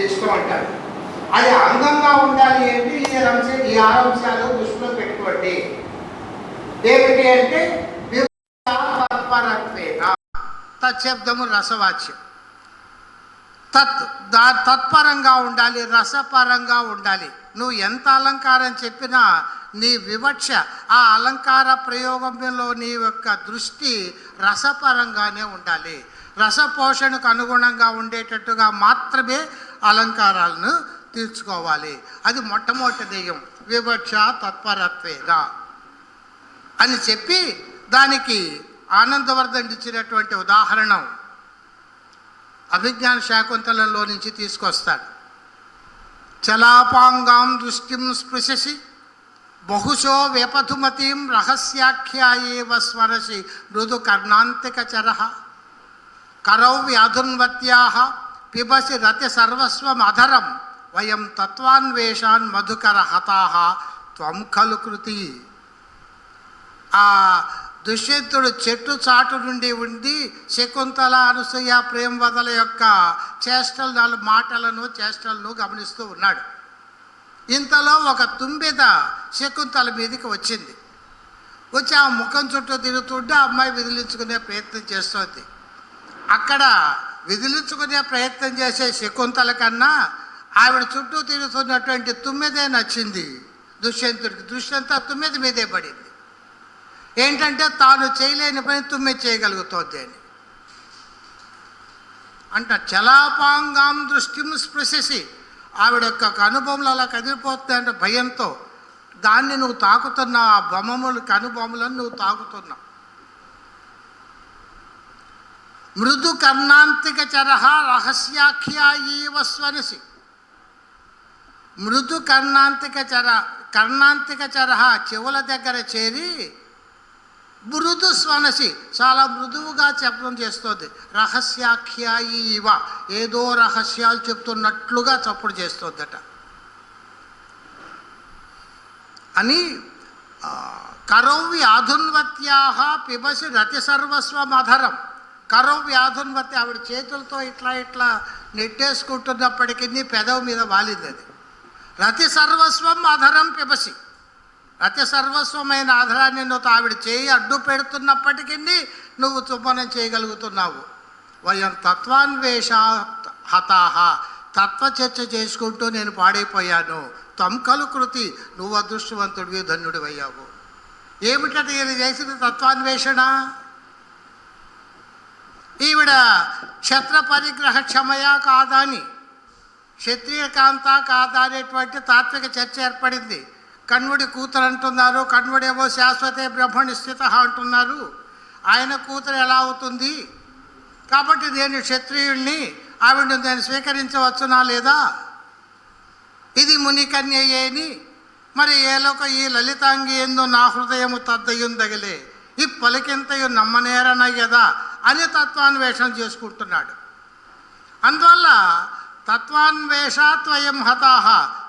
ఇష్టం అంటారు. అది అంగంగా ఉండాలి అంటే ఈ 6 అంశాలు దృష్టిలో గుర్తుపెట్టుకోండి. ఏమిటి అంటే తత్పరత్వేన, తత్శబ్దము రసవాచ్యం. తత్పరంగా ఉండాలి, రసపరంగా ఉండాలి. నువ్వు ఎంత అలంకారం చెప్పినా నీ వివక్ష, ఆ అలంకార ప్రయోగంలో నీ యొక్క దృష్టి రసపరంగానే ఉండాలి. రసపోషణకు అనుగుణంగా ఉండేటట్టుగా మాత్రమే అలంకారాలను తీర్చుకోవాలి. అది మొట్టమొదటి దెయ్యం, వివక్ష తత్పరత్వేన అని చెప్పి దానికి ఆనందవర్ధన్ ఇచ్చినటువంటి ఉదాహరణ అభిజ్ఞాన శాకుంతలంలో నుంచి తీసుకొస్తాడు. చలాపాంగాం దృష్టిం స్పృశసి బహుశో వ్యపథుమతీం రహస్యాఖ్యాయేవ స్మరసి మృదు కర్ణాంతికచరః కరౌ వ్యాధున్వత్యాః పిబసి రతి సర్వస్వమధరం వయం తత్వాన్వేషాన్ మధుకర హతాః త్వం ఖలు కృతి. ఆ దుష్యంతుడు చెట్టు చాటు నుండి ఉండి శకుంతల అనసూయ ప్రేమవదల యొక్క చేష్టలు, మాటలను చేష్టలను గమనిస్తూ ఉన్నాడు. ఇంతలో ఒక తుంబెద శకుంతల మీదకి వచ్చింది. వచ్చి ఆ ముఖం చుట్టూ తిరుగుతుంటే ఆ అమ్మాయి విదిలించుకునే ప్రయత్నం చేస్తోంది. అక్కడ విదిలించుకునే ప్రయత్నం చేసే శకుంతల కన్నా ఆవిడ చుట్టూ తిరుగుతున్నటువంటి తుమ్మెదే నచ్చింది దుష్యంతుడికి. దుష్యంత తుమ్మెద మీదే పడింది. ఏంటంటే తాను చేయలేని పని తుమ్మెద చేయగలుగుతోంది అని అంట. చలాపాంగాం దృష్టిం స్పృశసి, ఆవిడ యొక్క అనుభవంలో అలా కదిలిపోతుంది అంటే భయంతో దాన్ని నువ్వు తాకుతున్నావు, ఆ బొమ్మములు కనుబొమ్మలను నువ్వు తాకుతున్నావు. మృదు కర్ణాంతిక చరహ రహస్యాఖ్యాయీవ స్వనసి, మృదు కర్ణాంతిక చరహ చెవుల దగ్గర చేరి మృదు స్వనసి చాలా మృదువుగా చెప్పడం చేస్తుంది. రహస్యాఖ్యాయీవ ఏదో రహస్యాలు చెప్తున్నట్లుగా చప్పుడు చేస్తుందట అని. కరౌవి ఆధున్వత్యాహ పిబసి రతి సర్వస్వమధరం. కరౌవి ఆధున్వత్య, ఆవిడ చేతులతో ఇట్లా ఇట్లా నెట్టేసుకుంటున్నప్పటికీ పెదవి మీద వాలింది అది. రతి సర్వస్వం అధరం పిబసి, రతి సర్వస్వమైన ఆధారాన్ని నువ్వు ఆవిడ చేయి అడ్డు పెడుతున్నప్పటికీ నువ్వు చుంబనం చేయగలుగుతున్నావు. వయం తత్వాన్వేష హతాహ, తత్వచర్చ చేసుకుంటూ నేను పాడైపోయాను. త్వం ఖలు కృతి, నువ్వు అదృష్టవంతుడివి, ధన్యుడి అయ్యావు. ఏమిటంటే ఇది చేసిన తత్వాన్వేషణ. ఈవిడ క్షత్ర పరిగ్రహ క్షమయా కాదా అని, క్షత్రియ కాంత కాదా అనేటువంటి తాత్విక చర్చ ఏర్పడింది. కణ్వుడి కూతురు అంటున్నారు, కణ్వుడేమో శాశ్వతే బ్రహ్మణి స్థిత అంటున్నారు. ఆయన కూతురు ఎలా అవుతుంది? కాబట్టి నేను క్షత్రియుణ్ణి, ఆవిడని నేను స్వీకరించవచ్చునా లేదా? ఇది మునికన్యేని, మరి ఏలోక ఈ లలితాంగి ఎందు నా హృదయము తద్దయుందగలే, ఈ పలికింతయు నమ్మనేరనయ్యదా అని తత్వాన్వేషణ చేసుకుంటున్నాడు. అందువల్ల తత్వాన్వేషాత్వయం హతాహ,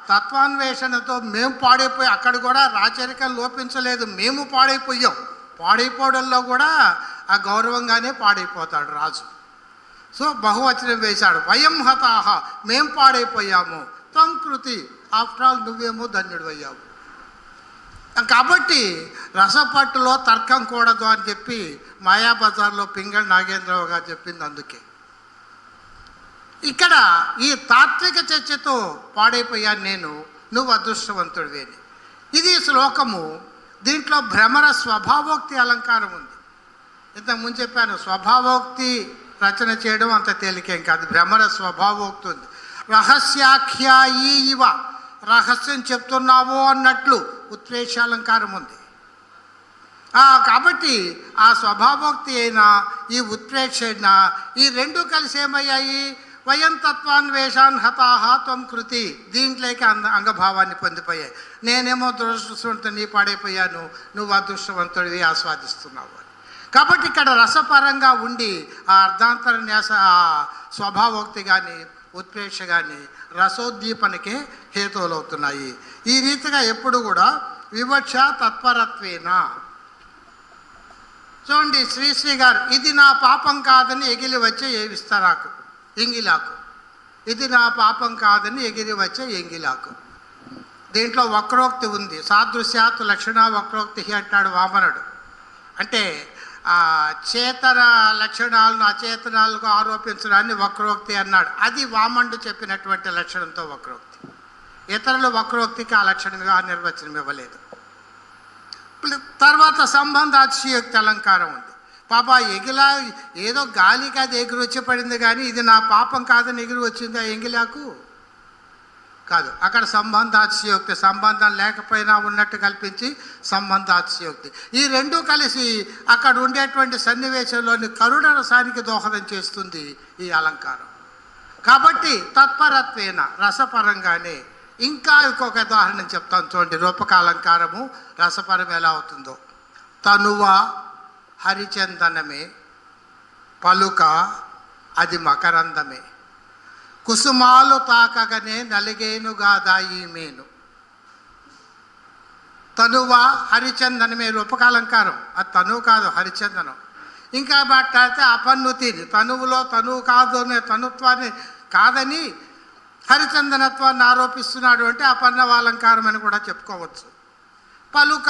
తత్వాన్వేషణతో మేము పాడైపోయి, అక్కడ కూడా రాచరికం లోపించలేదు, మేము పాడైపోయాం. పాడైపోవడంలో కూడా ఆ గౌరవంగానే పాడైపోతాడు రాజు. సో బహువచనం వేశాడు, వయం హతాహ, మేం పాడైపోయాము, త్వం కృతి, ఆఫ్టర్ ఆల్ నువ్వేమో ధన్యుడు అయ్యావు. కాబట్టి రసపట్టులో తర్కం కూడదు అని చెప్పి మాయాబజార్లో పింగళి నాగేంద్రరావు గారు చెప్పింది అందుకే. ఇక్కడ ఈ తాత్విక చర్చతో పాడైపోయాను నేను, నువ్వు అదృష్టవంతుడివి అని. ఇది శ్లోకము. దీంట్లో భ్రమర స్వభావోక్తి అలంకారం ఉంది. ఇంతకుముందు చెప్పాను, స్వభావోక్తి రచన చేయడం అంత తేలికేం కాదు. భ్రమర స్వభావోక్తి ఉంది. రహస్యాఖ్యాయీ ఇవ, రహస్యం చెప్తున్నావు అన్నట్లు ఉత్ప్రేక్షాలంకారం ఉంది. కాబట్టి ఆ స్వభావోక్తి అయినా ఈ ఉత్ప్రేక్ష అయినా ఈ రెండు కలిసి ఏమయ్యాయి? వయం తత్వాన్వేషాన్ హతాహ త్వం కృతి, దీంట్లోకి అంగభావాన్ని పొందిపోయాయి. నేనేమో దురదృష్టవంతుని పాడైపోయాను, నువ్వు అదృష్టవంతుడివి ఆస్వాదిస్తున్నావు అని. కాబట్టి ఇక్కడ రసపరంగా ఉండి ఆ అర్ధాంతర న్యాస స్వభావోక్తి కానీ ఉత్ప్రేక్ష కానీ రసోద్దీపనకే హేతువులు అవుతున్నాయి. ఈ రీతిగా ఎప్పుడు కూడా వివక్ష తత్పరత్వేన. చూడండి శ్రీశ్రీ గారు, ఇది నా పాపం కాదని ఎగిలి వచ్చే విస్తరాకు ఎంగిలాకు, ఇది నా పాపం కాదని ఎగిరి వచ్చే ఎంగిలాకు. దీంట్లో వక్రోక్తి ఉంది. సాదృశ్యాత్ లక్షణ వక్రోక్తి అంటాడు వామనుడు. అంటే చేతన లక్షణాలను అచేతనాలకు ఆరోపించడాన్ని వక్రోక్తి అన్నాడు. అది వామనుడు చెప్పినటువంటి లక్షణంతో వక్రోక్తి. ఇతరులు వక్రోక్తికి ఆ లక్షణంగా నిర్వచనం ఇవ్వలేదు. తర్వాత సంబంధాతిశయోక్తి అలంకారం ఉంది. పాప ఎగిలా ఏదో గాలికి అది ఎగిరి వచ్చి పడింది, కానీ ఇది నా పాపం కాదని ఎగిరి వచ్చింది ఆ ఎంగిలాకు కాదు. అక్కడ సంబంధాతిశయోక్తి, సంబంధం లేకపోయినా ఉన్నట్టు కల్పించి సంబంధాతిశయోక్తి. ఈ రెండూ కలిసి అక్కడ ఉండేటువంటి సన్నివేశంలోని కరుణ రసానికి దోహదం చేస్తుంది ఈ అలంకారం. కాబట్టి తత్పరత్వేన రసపరంగానే. ఇంకా ఇంకొక ఉదాహరణ చెప్తాను చూడండి. రూపక అలంకారము రసపరం ఎలా అవుతుందో. తనువ హరిచందనమే, పలుక అది మకరందమే, కుసుమాలు తాకగనే నలిగేనుగాదా ఈ మేను. తనువ హరిచందనమే రూపకాలంకారం. అది తనువు కాదు, హరిచందనం. ఇంకా మాట్లాడితే అపన్నుతిని, తనువులో తనువు కాదు అనే తనుత్వాన్ని కాదని హరిచందనత్వాన్ని ఆరోపిస్తున్నాడు అంటే అపన్నవాలంకారం అని కూడా చెప్పుకోవచ్చు. పలుక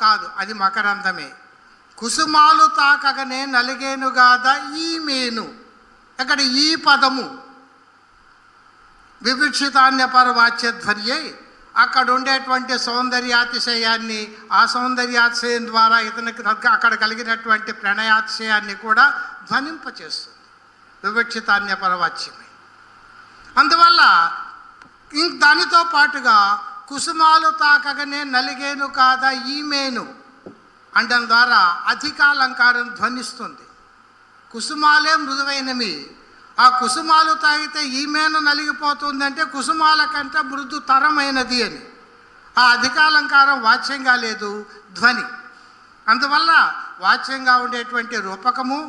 కాదు, అది మకరందమే. కుసుమాలు తాకగనే నలిగేనుగాదా ఈ మేను. అక్కడ ఈ పదము వివక్షితాన్యపరవాచ్యధ్వర్యై అక్కడ ఉండేటువంటి సౌందర్యాతిశయాన్ని, ఆ సౌందర్యాతిశయం ద్వారా ఇతనికి అక్కడ కలిగినటువంటి ప్రణయాతిశయాన్ని కూడా ధ్వనింపచేస్తుంది. వివక్షితాన్యపరవాచ్యమే. అందువల్ల దానితో పాటుగా కుసుమాలు తాకగనే నలిగేను కాదా ఈ మేను అనడం ద్వారా అధికాలంకారం ధ్వనిస్తుంది. కుసుమాలే మృదువైనవి. ఆ కుసుమాలు తాగితే ఈ మేను నలిగిపోతుందంటే కుసుమాల కంటే మృదు తరమైనది అని. ఆ అధికాలంకారం వాచ్యంగా లేదు, ధ్వని. అందువల్ల వాచ్యంగా ఉండేటువంటి రూపకము,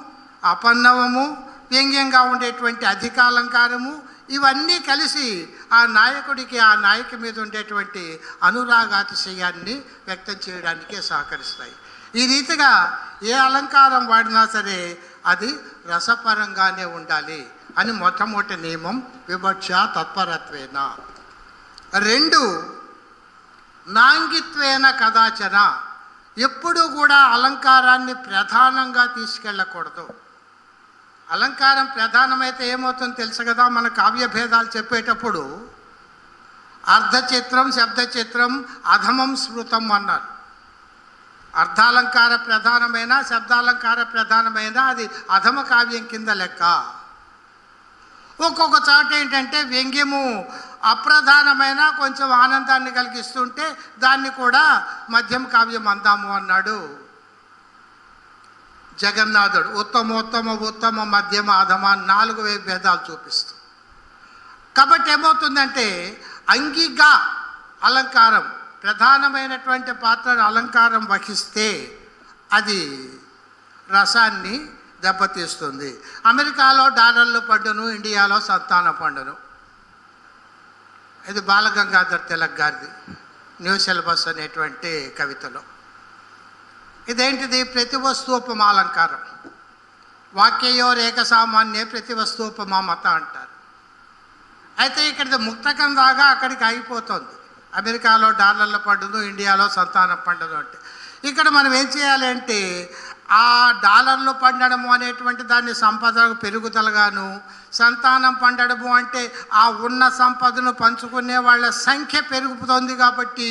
అపన్నవము, వ్యంగ్యంగా ఉండేటువంటి అధికాలంకారము ఇవన్నీ కలిసి ఆ నాయకుడికి, ఆ నాయకు మీద ఉండేటువంటి అనురాగాతిశయాన్ని వ్యక్తం చేయడానికే సహకరిస్తాయి. ఈ రీతిగా ఏ అలంకారం వాడినా సరే అది రసపరంగానే ఉండాలి అని మొట్టమొదటి నియమం. వివక్ష తత్పరత్వేన. 2 నాంగిత్వేన కదాచన. ఎప్పుడూ కూడా అలంకారాన్ని ప్రధానంగా తీసుకెళ్ళకూడదు. అలంకారం ప్రధానమైతే ఏమవుతుందో తెలుసు కదా. మన కావ్య భేదాలు చెప్పేటప్పుడు అర్ధచిత్రం, శబ్దచిత్రం, అధమం స్మృతం అన్నారు. అర్ధాలంకార ప్రధానమైన, శబ్దాలంకార ప్రధానమైన అది అధమ కావ్యం కింద లెక్క. ఒక్కొక్క చోట ఏంటంటే వ్యంగ్యము అప్రధానమైన కొంచెం ఆనందాన్ని కలిగిస్తుంటే దాన్ని కూడా మధ్యమ కావ్యం అందాము అన్నాడు జగన్నాథుడు. ఉత్తమోత్తమ, ఉత్తమ, మధ్యమ, అధమ 4 భేదాలు చూపిస్తూ. కాబట్టి ఏమవుతుందంటే అంగిగా అలంకారం ప్రధానమైనటువంటి పాత్రను అలంకారం వహిస్తే అది రసాన్ని దెబ్బతీస్తుంది. అమెరికాలో డాలర్లు పండును, ఇండియాలో సంతాన పండును. ఇది బాలగంగాధర్ తిలక్ గారిది న్యూ సిలబస్ అనేటువంటి కవితలో. ఇదేంటిది? ప్రతి వస్తువుపమాలంకారం. వాక్యయో రేఖ సామాన్యే ప్రతి వస్తువుపమామత అంటారు. అయితే ఇక్కడ ముక్తకం దాకా అక్కడికి ఆగిపోతుంది. అమెరికాలో డాలర్ల పండును, ఇండియాలో సంతానం పండును అంటే ఇక్కడ మనం ఏం చేయాలి అంటే ఆ డాలర్లు పండడము అనేటువంటి దాన్ని సంపదకు పెరుగుదలగాను, సంతానం పండడము అంటే ఆ ఉన్న సంపదను పంచుకునే వాళ్ళ సంఖ్య పెరుగుతుంది కాబట్టి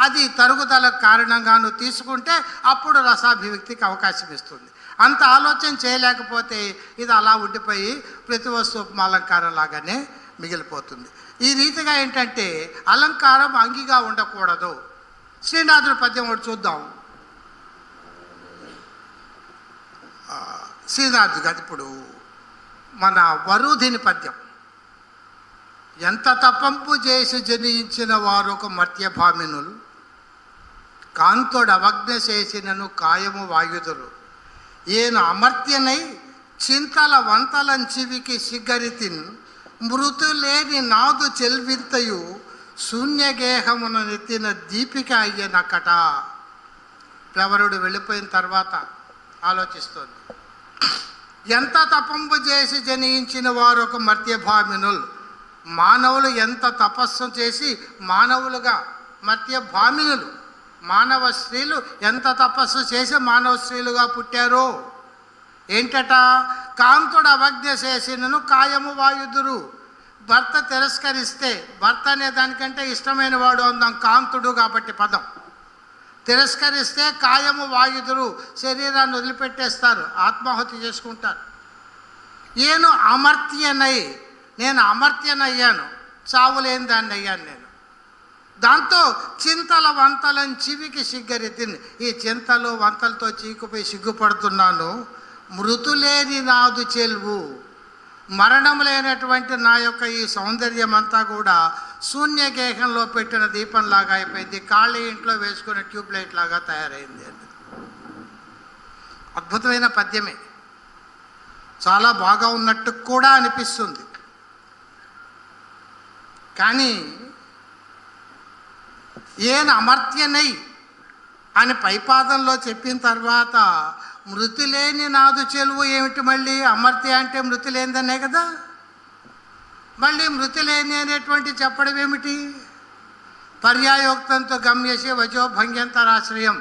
అది తరుగుదలకు కారణంగాను తీసుకుంటే అప్పుడు రసాభివ్యక్తికి అవకాశం ఇస్తుంది. అంత ఆలోచన చేయలేకపోతే ఇది అలా ఉండిపోయి ప్రతి వస్తువు అలంకారం లాగానే మిగిలిపోతుంది. ఈ రీతిగా ఏంటంటే అలంకారం అంగిగా ఉండకూడదు. శ్రీనాథుడి పద్యం ఒకటి చూద్దాం. శ్రీనాథుడు కాదు, ఇప్పుడు మన వరుధిని పద్యం. ఎంత తపంపు చేసి జనించిన వారు ఒక మర్త్యభామినులు, కాంతోడు అవజ్ఞ చేసినను కాయము వాయుదులు, ఏను అమర్త్యనై చింతల వంతలంచివికి సిగ్గరితిన్, మృతులేని నాదు చెల్వింతయు శూన్యగేహమున నెత్తిన దీపిక అయ్యనకట. ప్రవరుడు వెళ్ళిపోయిన తర్వాత ఆలోచిస్తోంది. ఎంత తపంపు చేసి జనించిన వారు ఒక మర్త్యభామినులు. మానవులు ఎంత తపస్సు చేసి మానవులుగా మర్త్య భామినులు మానవ స్త్రీలు ఎంత తపస్సు చేసి మానవ స్త్రీలుగా పుట్టారో. ఏంటట? కాంతుడు అవజ్ఞ చేసినను కాయము వాయుదురు. భర్త తిరస్కరిస్తే, భర్త అనే దానికంటే ఇష్టమైన వాడు అందాం, కాంతుడు కాబట్టి పదం. తిరస్కరిస్తే కాయము వాయుదురు, శరీరాన్ని వదిలిపెట్టేస్తారు, ఆత్మాహుతి చేసుకుంటారు. నేను అమర్త్యనై, నేను అమర్త్యనయ్యాను, చావులేని దాన్ని అయ్యాను నేను. దాంతో చింతల వంతలను చివికి సిగ్గరెత్తింది. ఈ చింతలు వంతలతో చీకుపోయి సిగ్గుపడుతున్నాను. మృతులేని నాదు చెల్వు, మరణం లేనటువంటి నా యొక్క ఈ సౌందర్యం అంతా కూడా శూన్యగేహంలో పెట్టిన దీపంలాగా అయిపోయింది, ఖాళీ ఇంట్లో వేసుకునే ట్యూబ్లైట్ లాగా తయారైంది. అద్భుతమైన పద్యమే, చాలా బాగా ఉన్నట్టు కూడా అనిపిస్తుంది. కానీ ఏన అమర్త్యనై అని పైపాదంలో చెప్పిన తర్వాత మృతి లేని నాదు చెలువు ఏమిటి? మళ్ళీ అమర్త్య అంటే మృతి లేనిదనే కదా. మళ్ళీ మృతి లేని అనేటువంటి చెప్పడం ఏమిటి? పర్యాయోక్తంతో గమ్యసి వజో భంగ్యంతరాశ్రయం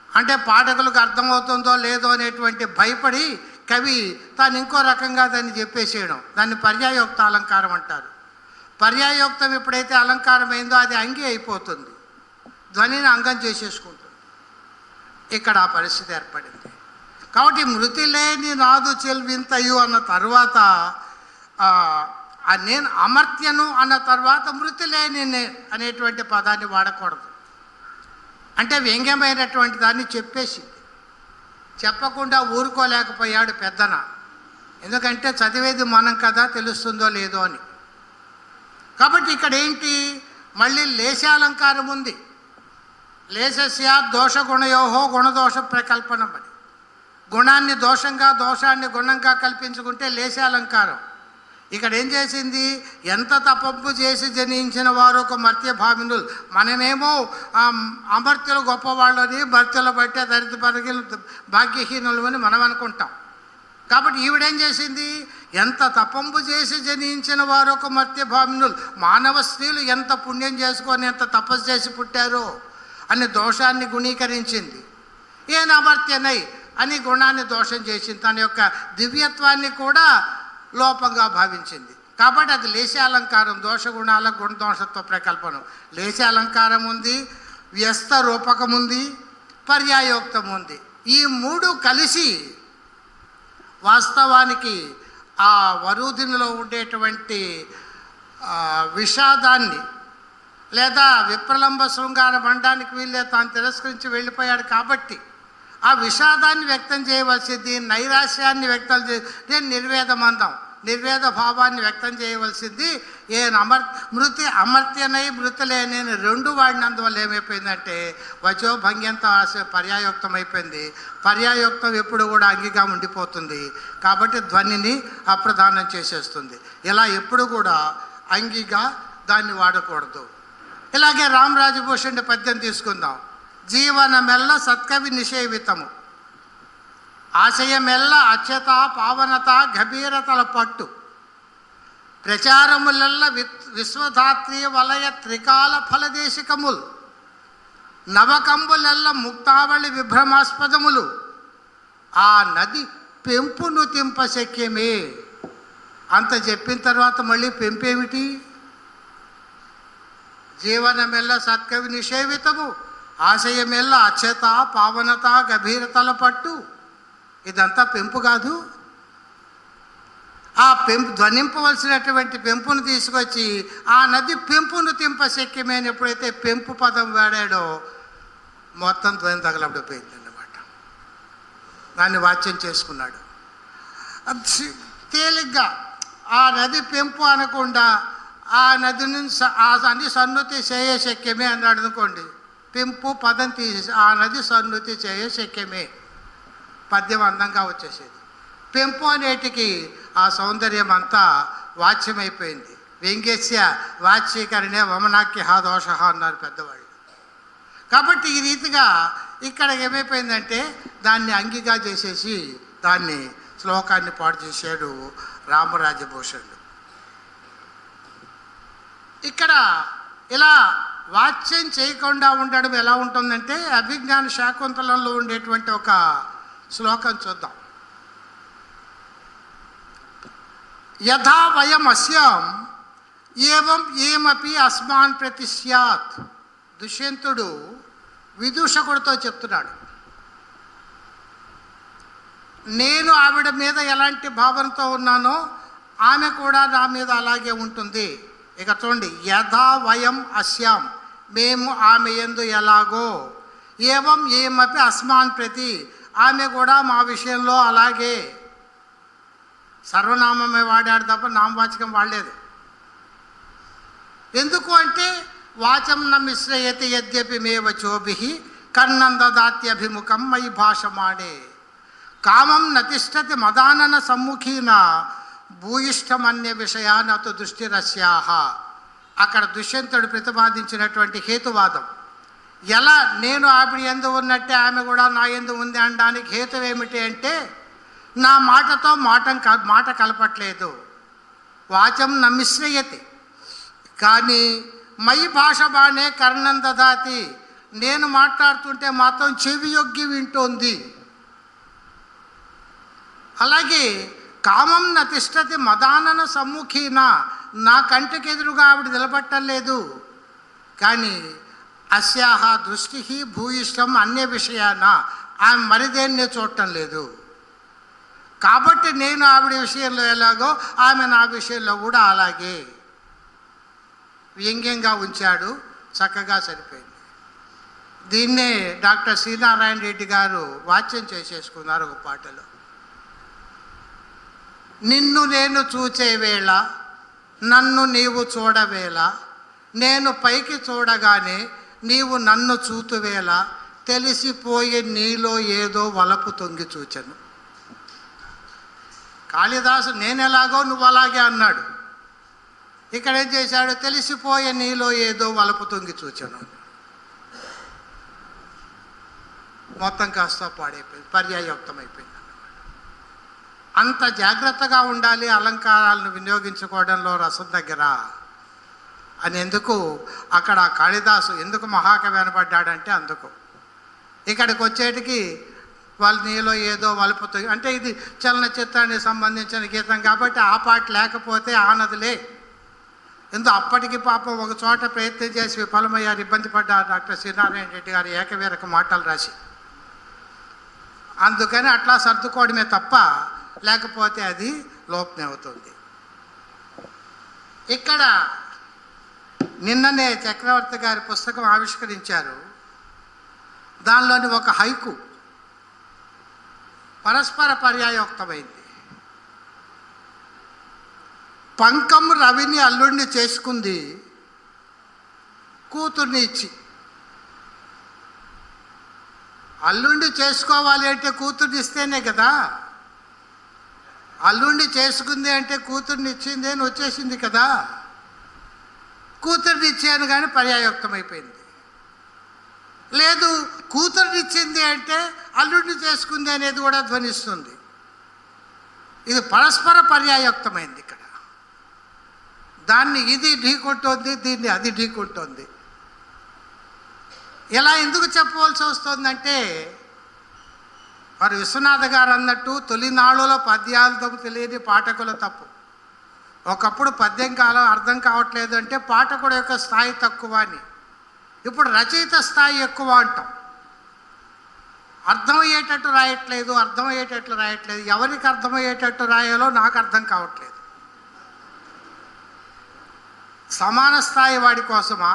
అంటే పాఠకులకు అర్థమవుతుందో లేదో అనేటువంటి భయపడి కవి తాను ఇంకో రకంగా దాన్ని చెప్పేసేయడం, దాన్ని పర్యాయోక్త అలంకారం అంటారు. పర్యాయోక్తం ఎప్పుడైతే అలంకారం అయిందో అది అంగి అయిపోతుంది, ధ్వనిని అంగం చేసేసుకుంటుంది. ఇక్కడ ఆ పరిస్థితి ఏర్పడింది. కాబట్టి మృతి లేని నాదు చెల్వింతయు అన్న తర్వాత నేను అమర్త్యను అన్న తర్వాత మృతి లేని అనేటువంటి పదాన్ని వాడకూడదు. అంటే వ్యంగ్యమైనటువంటి దాన్ని చెప్పేసి, చెప్పకుండా ఊరుకోలేకపోయాడు పెద్దన. ఎందుకంటే చదివేది మనం కదా, తెలుస్తుందో లేదో అని. కాబట్టి ఇక్కడ ఏంటి? మళ్ళీ లేశాలంకారం ఉంది. లేశస్యా దోషగుణయోహో గుణదోష ప్రకల్పనం అని. గుణాన్ని దోషంగా, దోషాన్ని గుణంగా కల్పించుకుంటే లేశాలంకారం. ఇక్కడ ఏం చేసింది? ఎంత తపస్సు చేసి జనించిన వారు ఒక మర్త్య భామినులు. మనమేమో అమర్త్యులు గొప్పవాళ్ళు అని, భర్తలు బట్టే దరిద్ర భాగ్యహీనులు అని మనం అనుకుంటాం. కాబట్టి ఈవిడేం చేసింది? ఎంత తపంపు చేసి జనించిన వారు ఒక మర్త్య భామినులు, మానవ స్త్రీలు ఎంత పుణ్యం చేసుకొని ఎంత తపస్సు చేసి పుట్టారో అని దోషాన్ని గుణీకరించింది. ఏన అమర్త్యనై అని గుణాన్ని దోషం చేసింది, తన యొక్క దివ్యత్వాన్ని కూడా లోపంగా భావించింది. కాబట్టి అది లేశాలంకారం, దోషగుణాల గుణదోషత్వ ప్రకల్పనం. లేశాలంకారం ఉంది, వ్యస్త రూపకం ఉంది, పర్యాయోక్తం ఉంది. ఈ మూడు కలిసి వాస్తవానికి ఆ వరుదినిలో ఉండేటువంటి విషాదాన్ని, లేదా విప్రలంబ శృంగార మండానికి వీళ్ళే తాను తిరస్కరించి వెళ్ళిపోయాడు కాబట్టి ఆ విషాదాన్ని వ్యక్తం చేయవలసింది, నైరాశ్యాన్ని వ్యక్తం నిర్వేదమందం, నిర్వేద భావాన్ని వ్యక్తం చేయవలసింది. మృతి అమర్త్యనై మృతి లేని రెండు వాడినందువల్ల ఏమైపోయిందంటే వచో భంగ్యంత పర్యాయోక్తం అయిపోయింది. పర్యాయోక్తం ఎప్పుడు కూడా అంగిగా ఉండిపోతుంది కాబట్టి ధ్వనిని అప్రధానం చేసేస్తుంది. ఇలా ఎప్పుడు కూడా అంగిగా దాన్ని వాడకూడదు. ఇలాగే రామరాజభూషణుడి పద్యం తీసుకుందాం. జీవనమెల్ల సత్కవి నిషేవితము, ఆశయమెల్ల అచ్యత పావనత గభీరతల పట్టు, ప్రచారములెల్ల విశ్వధాత్రి వలయ త్రికాల ఫలదేశికములు, నవకంబులెల్ల ముక్తావళి విభ్రమాస్పదములు, ఆ నది పెంపును తింపశక్యమే. అంత చెప్పిన తర్వాత మళ్ళీ పెంపేమిటి? జీవనమెల్ల సత్కవి నిషేవితము, ఆశయమెల్ల అచ్యత పావనత గభీరతల పట్టు. ఇదంతా పెంపు కాదు. ఆ పెంపు ధ్వనింపవలసినటువంటి పెంపును తీసుకొచ్చి ఆ నది పెంపును తింపశక్యమే అని ఎప్పుడైతే పెంపు పదం వాడాడో మొత్తం ధ్వని తగలబడిపోయింది అన్నమాట. దాన్ని వాచ్యం చేసుకున్నాడు. తేలిగ్గా ఆ నది పెంపు అనకుండా ఆ నది నుంచి అని సన్నుతి చేయ శక్యమే అన్నాడు అనుకోండి, పెంపు పదం తీసేసి ఆ నది సన్నుతి చేయ శక్యమే, పద్యం అందంగా వచ్చేసేది. పెంపు అనేటికి ఆ సౌందర్యం అంతా వాచ్యమైపోయింది. వ్యంగ్యస్య వాచ్యీకరణే వమనాక్య దోష అన్నారు పెద్దవాళ్ళు. కాబట్టి ఈ రీతిగా ఇక్కడ ఏమైపోయిందంటే దాన్ని అంగిగా చేసేసి దాన్ని శ్లోకాన్ని పాడు చేశాడు రామరాజభూషణుడు. ఇక్కడ ఇలా వాచ్యం చేయకుండా ఉండడం ఎలా ఉంటుందంటే అభిజ్ఞాన శాకుంతలంలో ఉండేటువంటి ఒక శ్లోకం చూద్దాం. యథా వయం అస్యాం ఏవం ఏమపి అస్మాన్ ప్రతి స్యాత్. దుష్యంతుడు విదూషకుడితో చెప్తున్నాడు, నేను ఆవిడ మీద ఎలాంటి భావనతో ఉన్నానో ఆమె కూడా నా మీద అలాగే ఉంటుంది. ఇక చూడండి, యథా వయం అస్యాం, మేము ఆమె యందు ఎలాగో, ఏవం ఏమపి అస్మాన్ ప్రతి, ఆమె కూడా మా విషయంలో అలాగే. సర్వనామమే వాడాడు తప్ప నామవాచకం వాడలేదు. ఎందుకు అంటే వాచం న మిశ్రయతి యద్యపి మే వచోభి కర్ణం దదాత్యభిముఖం మయి భాషమాడే. కామం నతిష్టతి మదానన సమ్ముఖీన భూయిష్టమన్య విషయానతు దృష్టిరస్యాహ. అక్కడ దుష్యంతుడు ప్రతిపాదించినటువంటి హేతువాదం, ఎలా నేను ఆవిడ యందు ఉన్నట్టే ఆమె కూడా నా యందు ఉంది అనడానికి హేతు ఏమిటి అంటే, నా మాటతో మాట కలపట్లేదు. వాచం నమిశ్రయతి, కానీ మయి భాష బానే కర్ణం దదాతి, నేను మాట్లాడుతుంటే మాత్రం చెవి యొగ్గి వింటోంది. అలాగే కామం నతిష్టతి మదానన సమ్ముఖీన, నా కంటికి ఎదురుగా ఆవిడ నిలబట్టలేదు, కానీ అస్యాహ దృష్టి భూయిష్టం అన్య విషయాన, ఆమె మరిదేన్నే చూడటం లేదు. కాబట్టి నేను ఆవిడ విషయంలో ఎలాగో ఆమె నా విషయంలో కూడా అలాగే. వ్యంగ్యంగా ఉంచాడు, చక్కగా సరిపోయింది. దీన్నే డాక్టర్ శ్రీనారాయణ రెడ్డి గారు వాచ్యం చేసేసుకున్నారు ఒక పాటలో. నిన్ను నేను చూచే వేళ నన్ను నీవు చూడవేళ, నేను పైకి చూడగానే నీవు నన్ను చూతువేళ, తెలిసిపోయే నీలో ఏదో వలపు తొంగి చూచెను. కాళిదాసు నేనెలాగో నువ్వు అలాగే అన్నాడు. ఇక్కడ ఏం చేశాడు, తెలిసిపోయే నీలో ఏదో వలపు తొంగి చూచెను. మొత్తం కాస్త పాడైపోయింది, పర్యాయయుక్తమైపోయింది. అంత జాగ్రత్తగా ఉండాలి అలంకారాలను వినియోగించుకోవడంలో రసం దగ్గర అని. ఎందుకు అక్కడ కాళిదాసు ఎందుకు మహాకవి అనబడ్డాడంటే అందుకు. ఇక్కడికి వచ్చేటికి వాళ్ళు నీలో ఏదో వలుపుతుంది అంటే ఇది చలనచిత్రానికి సంబంధించిన గీతం కాబట్టి ఆ పాట లేకపోతే ఆనదులే. ఎందుకు అప్పటికి పాపం ఒక చోట ప్రయత్నం చేసి విఫలమయ్యారు, ఇబ్బంది పడ్డారు డాక్టర్ శ్రీనారాయణ రెడ్డి గారు ఏకవీరక మాటలు రాసి. అందుకని అట్లా సర్దుకోవడమే తప్ప లేకపోతే అది లోపమే అవుతుంది. ఇక్కడ నిన్ననే చక్రవర్తి గారి పుస్తకం ఆవిష్కరించారు. దానిలోని ఒక హైకు పరస్పర పర్యాయోక్తమైంది. పంకం రవిని అల్లుడిని చేసుకుంది కూతుర్ని ఇచ్చి. అల్లుడిని చేసుకోవాలి అంటే కూతుర్ని ఇస్తేనే కదా. అల్లుడిని చేసుకుంది అంటే కూతుర్ని ఇచ్చింది అని వచ్చేసింది కదా. కూతుర్ని ఇచ్చాను కానీ పర్యాయోక్తమైపోయింది. లేదు కూతుర్ని ఇచ్చింది అంటే అల్లుడిని చేసుకుంది అనేది కూడా ధ్వనిస్తుంది. ఇది పరస్పర పర్యాయోక్తమైంది. ఇక్కడ దాన్ని ఇది ఢీకొంటోంది, దీన్ని అది ఢీకొంటోంది. ఇలా ఎందుకు చెప్పవలసి వస్తుందంటే మరి విశ్వనాథ గారు అన్నట్టు తొలినాళ్ళలో పద్యార్థం తెలియని పాఠకుల తప్పు. ఒకప్పుడు పద్యం కాలం అర్థం కావట్లేదు అంటే పాఠకుడు యొక్క స్థాయి తక్కువ అని. ఇప్పుడు రచయిత స్థాయి ఎక్కువ అంటాం. అర్థమయ్యేటట్టు రాయట్లేదు. ఎవరికి అర్థమయ్యేటట్టు రాయాలో నాకు అర్థం కావట్లేదు. సమాన స్థాయి వాడి కోసమా,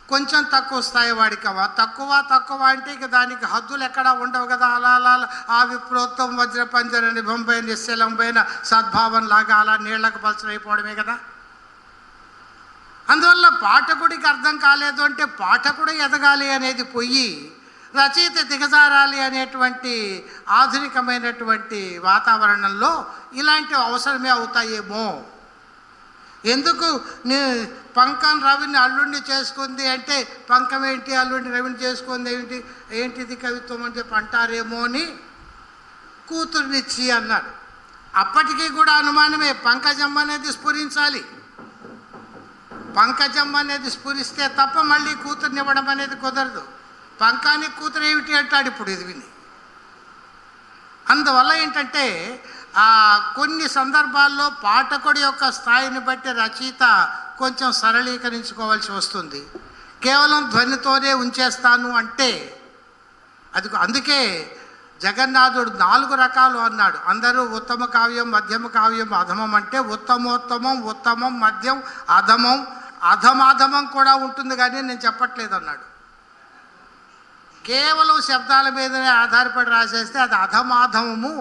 కొంచెం తక్కువ స్థాయి వాడికవా? తక్కువ అంటే ఇక దానికి హద్దులు ఎక్కడా ఉండవు కదా. అలా ఆ విప్రోత్తం వజ్రపంజర నిబంపైన నిశ్చలంపైన సద్భావం లాగా అలా నీళ్లకు పలచరైపోవడమే కదా. అందువల్ల పాఠకుడికి అర్థం కాలేదు అంటే పాఠకుడు ఎదగాలి అనేది పోయి రచయిత దిగజారాలి అనేటువంటి ఆధునికమైనటువంటి వాతావరణంలో ఇలాంటివి అవసరమే అవుతాయేమో. ఎందుకు పంకం రవిని అల్లుడిని చేసుకుంది అంటే పంకం ఏంటి, అల్లుడిని రవిని చేసుకుంది ఏంటిది కవిత్వం అని చెప్పి అంటారేమో అని కూతుర్నిచ్చి అన్నాడు. అప్పటికీ కూడా అనుమానమే, పంకజమ్మ అనేది స్ఫురించాలి. పంకజం అనేది స్ఫురిస్తే తప్ప మళ్ళీ కూతుర్నివ్వడం అనేది కుదరదు. పంకానికి కూతురు ఏమిటి అంటాడు ఇప్పుడు ఇది విని. అందువల్ల ఏంటంటే కొన్ని సందర్భాల్లో పాఠకుడి యొక్క స్థాయిని బట్టి రచయిత కొంచెం సరళీకరించుకోవాల్సి వస్తుంది. కేవలం ధ్వనితోనే ఉంచేస్తాను అంటే అందుకే జగన్నాథుడు 4 రకాలు అన్నాడు. అందరూ ఉత్తమ కావ్యం, మధ్యమ కావ్యం, అధమం అంటే ఉత్తమోత్తమం, ఉత్తమం, మధ్యం, అధమం, అధమాధమం కూడా ఉంటుంది కానీ నేను చెప్పట్లేదు అన్నాడు. కేవలం శబ్దాల మీదనే ఆధారపడి రాసేస్తే అది అధమాధమము,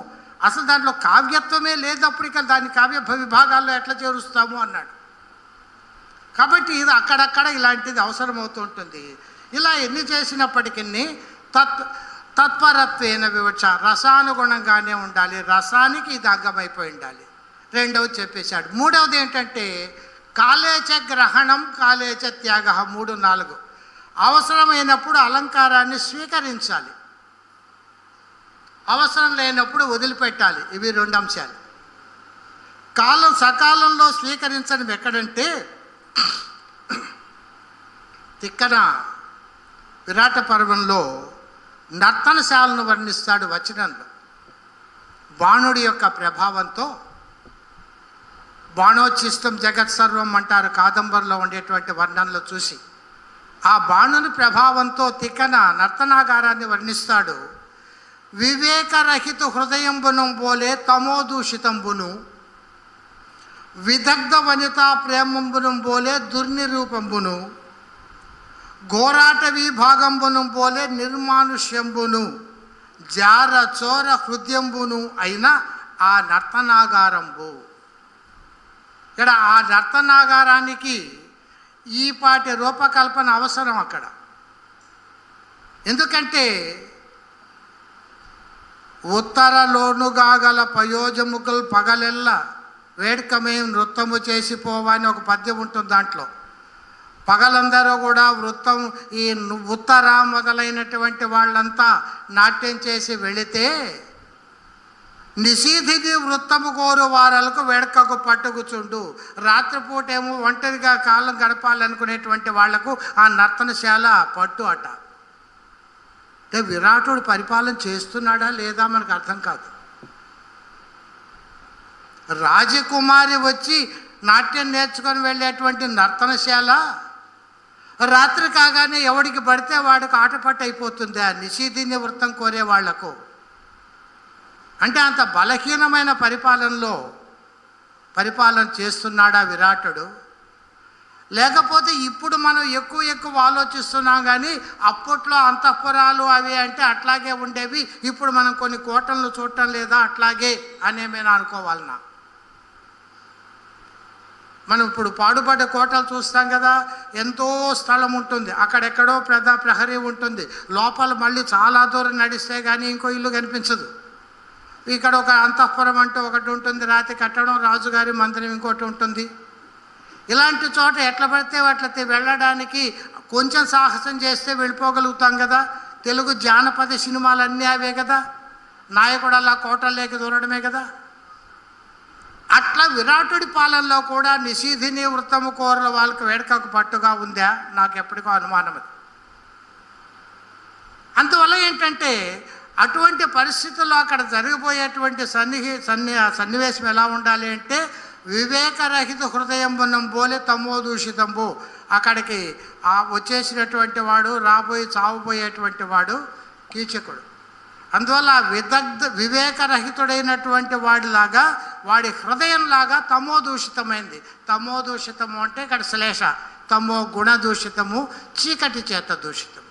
అసలు దాంట్లో కావ్యత్వమే లేదప్పుడు ఇక దాని కావ్య విభాగాల్లో ఎట్లా చేరుస్తాము అన్నాడు. కాబట్టి ఇది అక్కడక్కడ ఇలాంటిది అవసరమవుతూ ఉంటుంది. ఇలా ఎన్ని చేసినప్పటికీ తత్పరత్వేన వివక్ష, రసానుగుణంగానే ఉండాలి, రసానికి ఇది అగ్గమైపోయి ఉండాలి. రెండవది చెప్పేశాడు. మూడవది ఏంటంటే కాలేచ గ్రహణం కాలేచ త్యాగ, 3, 4 అవసరమైనప్పుడు అలంకారాన్ని స్వీకరించాలి, అవసరం లేనప్పుడు వదిలిపెట్టాలి. ఇవి 2 అంశాలు. సకాలంలో స్వీకరించడం ఎక్కడంటే తిక్కన విరాట పర్వంలో నర్తనశాలను వర్ణిస్తాడు వచనంలో. బాణుడి యొక్క ప్రభావంతో, బాణోచ్చిష్టం జగత్సర్వం అంటారు కాదంబరిలో ఉండేటువంటి వర్ణనలు చూసి, ఆ బాణుని ప్రభావంతో తిక్కన నర్తనాగారాన్ని వర్ణిస్తాడు. వివేకరహిత హృదయంబును బోలే తమోదూషితంబును, విదగ్ధ వనితా ప్రేమంబును బోలే దుర్నిరూపంబును, ఘోరాట విభాగంబును బోలే నిర్మానుష్యంబును, జార చోర హృదయంబును అయిన ఆ నర్తనాగారంబు. ఇక్కడ ఆ నర్తనాగారానికి ఈ పాటి రూపకల్పన అవసరం అక్కడ. ఎందుకంటే ఉత్తరలోనుగాగల పయోజముకులు పగలెల్ల వేడుకమే నృత్తము చేసిపోవా అని ఒక పద్యం ఉంటుంది. దాంట్లో పగలందరూ కూడా వృత్తం ఈ ఉత్తర మొదలైనటువంటి వాళ్ళంతా నాట్యం చేసి వెళితే నిశీధిని వృత్తము కోరు వారలకు వేడుకకు పట్టుకుచుండు. రాత్రిపూటేమో ఒంటరిగా కాలం గడపాలనుకునేటువంటి వాళ్లకు ఆ నర్తనశాల పట్టు అట. అంటే విరాటుడు పరిపాలన చేస్తున్నాడా లేదా మనకు అర్థం కాదు. రాజకుమారి వచ్చి నాట్యం నేర్చుకొని వెళ్ళేటువంటి నర్తనశాల రాత్రి కాగానే ఎవడికి పడితే వాడికి ఆటపట్టు అయిపోతుంది ఆ నిశీధిని వృత్తం కోరే వాళ్లకు. అంటే అంత బలహీనమైన పరిపాలన చేస్తున్నాడా విరాటుడు? లేకపోతే ఇప్పుడు మనం ఎక్కువ ఆలోచిస్తున్నాం కానీ అప్పట్లో అంతఃపురాలు అవి అంటే అట్లాగే ఉండేవి, ఇప్పుడు మనం కొన్ని కోటలను చూడటం లేదా అట్లాగే అనేమైనా అనుకోవాలన్నా? మనం ఇప్పుడు పాడుపడ్డ కోటలు చూస్తాం కదా, ఎంతో స్థలం ఉంటుంది, అక్కడెక్కడో పెద్ద ప్రహరీ ఉంటుంది, లోపల మళ్ళీ చాలా దూరం నడిస్తే కానీ ఇంకో ఇల్లు కనిపించదు. ఇక్కడ ఒక అంతఃపురం అంటూ ఒకటి ఉంటుంది, రాతి కట్టడం, రాజుగారి మందిరం ఇంకోటి ఉంటుంది. ఇలాంటి చోట ఎట్లా పడితే అట్లా వెళ్ళడానికి కొంచెం సాహసం చేస్తే వెళ్ళిపోగలుగుతాం కదా. తెలుగు జానపద సినిమాలన్నీ అవే కదా, నాయకుడు అలా కోటల్లోకి దూరడమే కదా. అట్లా విరాటుడి పాలనలో కూడా నిశీధిని వృత్తము కోరల వాళ్ళకి వేడుకకు పట్టుగా ఉందా? నాకు ఎప్పటికో అనుమానం అది. అందువల్ల ఏంటంటే అటువంటి పరిస్థితుల్లో అక్కడ జరిగిపోయేటువంటి సన్నివేశం ఎలా ఉండాలి అంటే వివేకరహిత హృదయంబునం బోలే తమోదూషితంబు. అక్కడికి వచ్చేసినటువంటి వాడు, చావబోయేటువంటి వాడు కీచకుడు. అందువల్ల వివేకరహితుడైనటువంటి వాడిలాగా, వాడి హృదయంలాగా తమోదూషితమైంది. తమోదూషితము అంటే ఇక్కడ శ్లేష, తమో గుణదూషితము, చీకటి చేత దూషితము.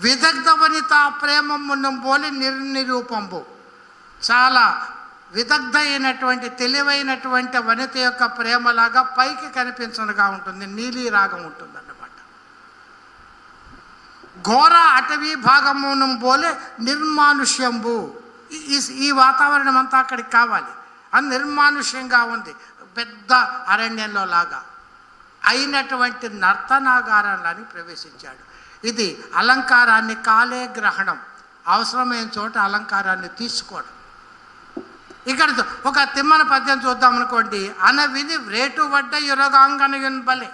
విదగ్ధ వనిత ప్రేమమున్నం పోలి నిర్నిరూపంబు, చాలా విదగ్ధ అయినటువంటి తెలివైనటువంటి వనిత యొక్క ప్రేమలాగా పైకి కనిపించనుగా ఉంటుంది, నీలి రాగం ఉంటుంది అన్నమాట. ఘోర అటవీ భాగమునం పోలే నిర్మానుష్యంబు, ఈ వాతావరణం అంతా అక్కడికి కావాలి. అది నిర్మానుష్యంగా ఉంది, పెద్ద అరణ్యంలో లాగా అయినటువంటి నర్తనాగారాన్ని ప్రవేశించాడు. ఇది అలంకారాన్ని కాలే గ్రహణం, అవసరమైన చోట అలంకారాన్ని తీసుకోవడం. ఇక్కడ ఒక తిమ్మన పద్యం చూద్దాం అనుకోండి. విని వ్రేటు వడ్డ యురగాంగనయున్ బలే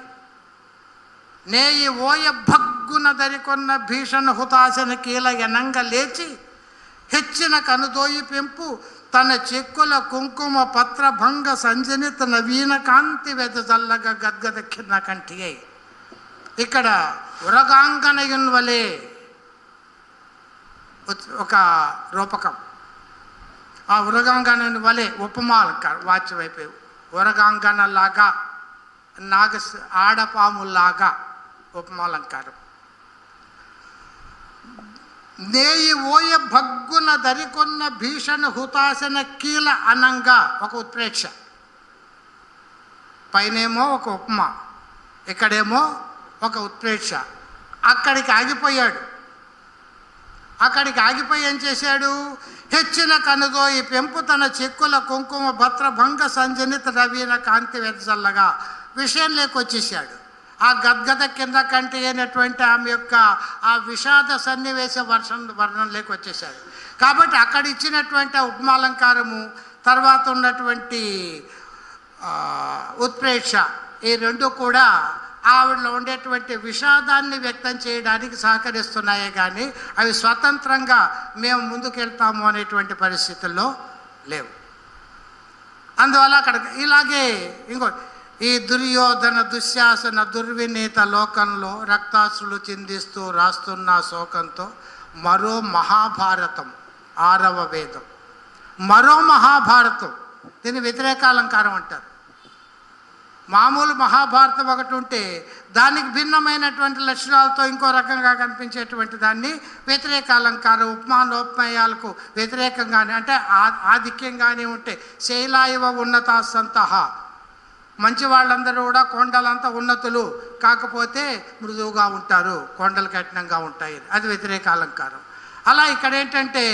నేయి ఓయ భగ్గున దరికొన్న భీషణ హుతాశన కీల ఎనంగ లేచి హెచ్చిన కనుదోయి పెంపు తన చెక్కుల కుంకుమ పత్రభంగ సంజనిత నవీన కాంతి వెదజల్లగా గద్గదక్కిన కంటి అయి. ఇక్కడ ఉరగాంగనయున్ వలే ఒక రూపకం. ఆ ఉరగాంగనయుని వలె ఉపమాలంకారం వాచ్యం అయిపోయి ఉరగాంగనలాగా ఆడపాములాగా ఉపమాలంకారం. నేయి ఓయ భగ్గున దరికొన్న భీషణ హుతాశన కీల అనంగా ఒక ఉత్ప్రేక్ష. పైనేమో ఒక ఉపమా, ఇక్కడేమో ఒక ఉత్ప్రేక్ష. అక్కడికి ఆగిపోయాడు. అక్కడికి ఆగిపోయి ఏం చేశాడు? హెచ్చిన కనుదోయి పెంపు తన చెక్కుల కుంకుమ భద్రభంగ సంజనిత నవీన కాంతి వెదజల్లగా విషయం లేకొచ్చేసాడు. ఆ గద్గద కింద కంటి అయినటువంటి ఆమె యొక్క ఆ విషాద సన్నివేశ వర్ణం లేకొచ్చేసాడు. కాబట్టి అక్కడ ఇచ్చినటువంటి ఉపమాలంకారము, తర్వాత ఉన్నటువంటి ఉత్ప్రేక్ష, ఈ రెండు కూడా ఆవిడలో ఉండేటువంటి విషాదాన్ని వ్యక్తం చేయడానికి సహకరిస్తున్నాయే కానీ అవి స్వతంత్రంగా మేము ముందుకెళ్తాము అనేటువంటి పరిస్థితుల్లో లేవు. అందువల్ల అక్కడ ఇలాగే ఇంకో ఈ దుర్యోధన దుశ్శాసన దుర్వినీత లోకంలో రక్తాసులు చిందిస్తూ రాస్తున్న శోకంతో మరో మహాభారతం 6వ వేదం, మరో మహాభారతం. దీన్ని వ్యతిరేకాలంకారం అంటారు. మామూలు మహాభారతం ఒకటి ఉంటే దానికి భిన్నమైనటువంటి లక్షణాలతో ఇంకో రకంగా కనిపించేటువంటి దాన్ని వ్యతిరేకాలంకారం. ఉపమానోపమేయాలకు వ్యతిరేకంగానే అంటే ఆధిక్యంగానే ఉంటే శైలాయవ ఉన్నతాసంతః, మంచి వాళ్ళందరూ కూడా కొండలంతా ఉన్నతులు, కాకపోతే మృదువుగా ఉంటారు, కొండలు కఠినంగా ఉంటాయి, అది వ్యతిరేకాలంకారం. అలా ఇక్కడ ఏంటంటే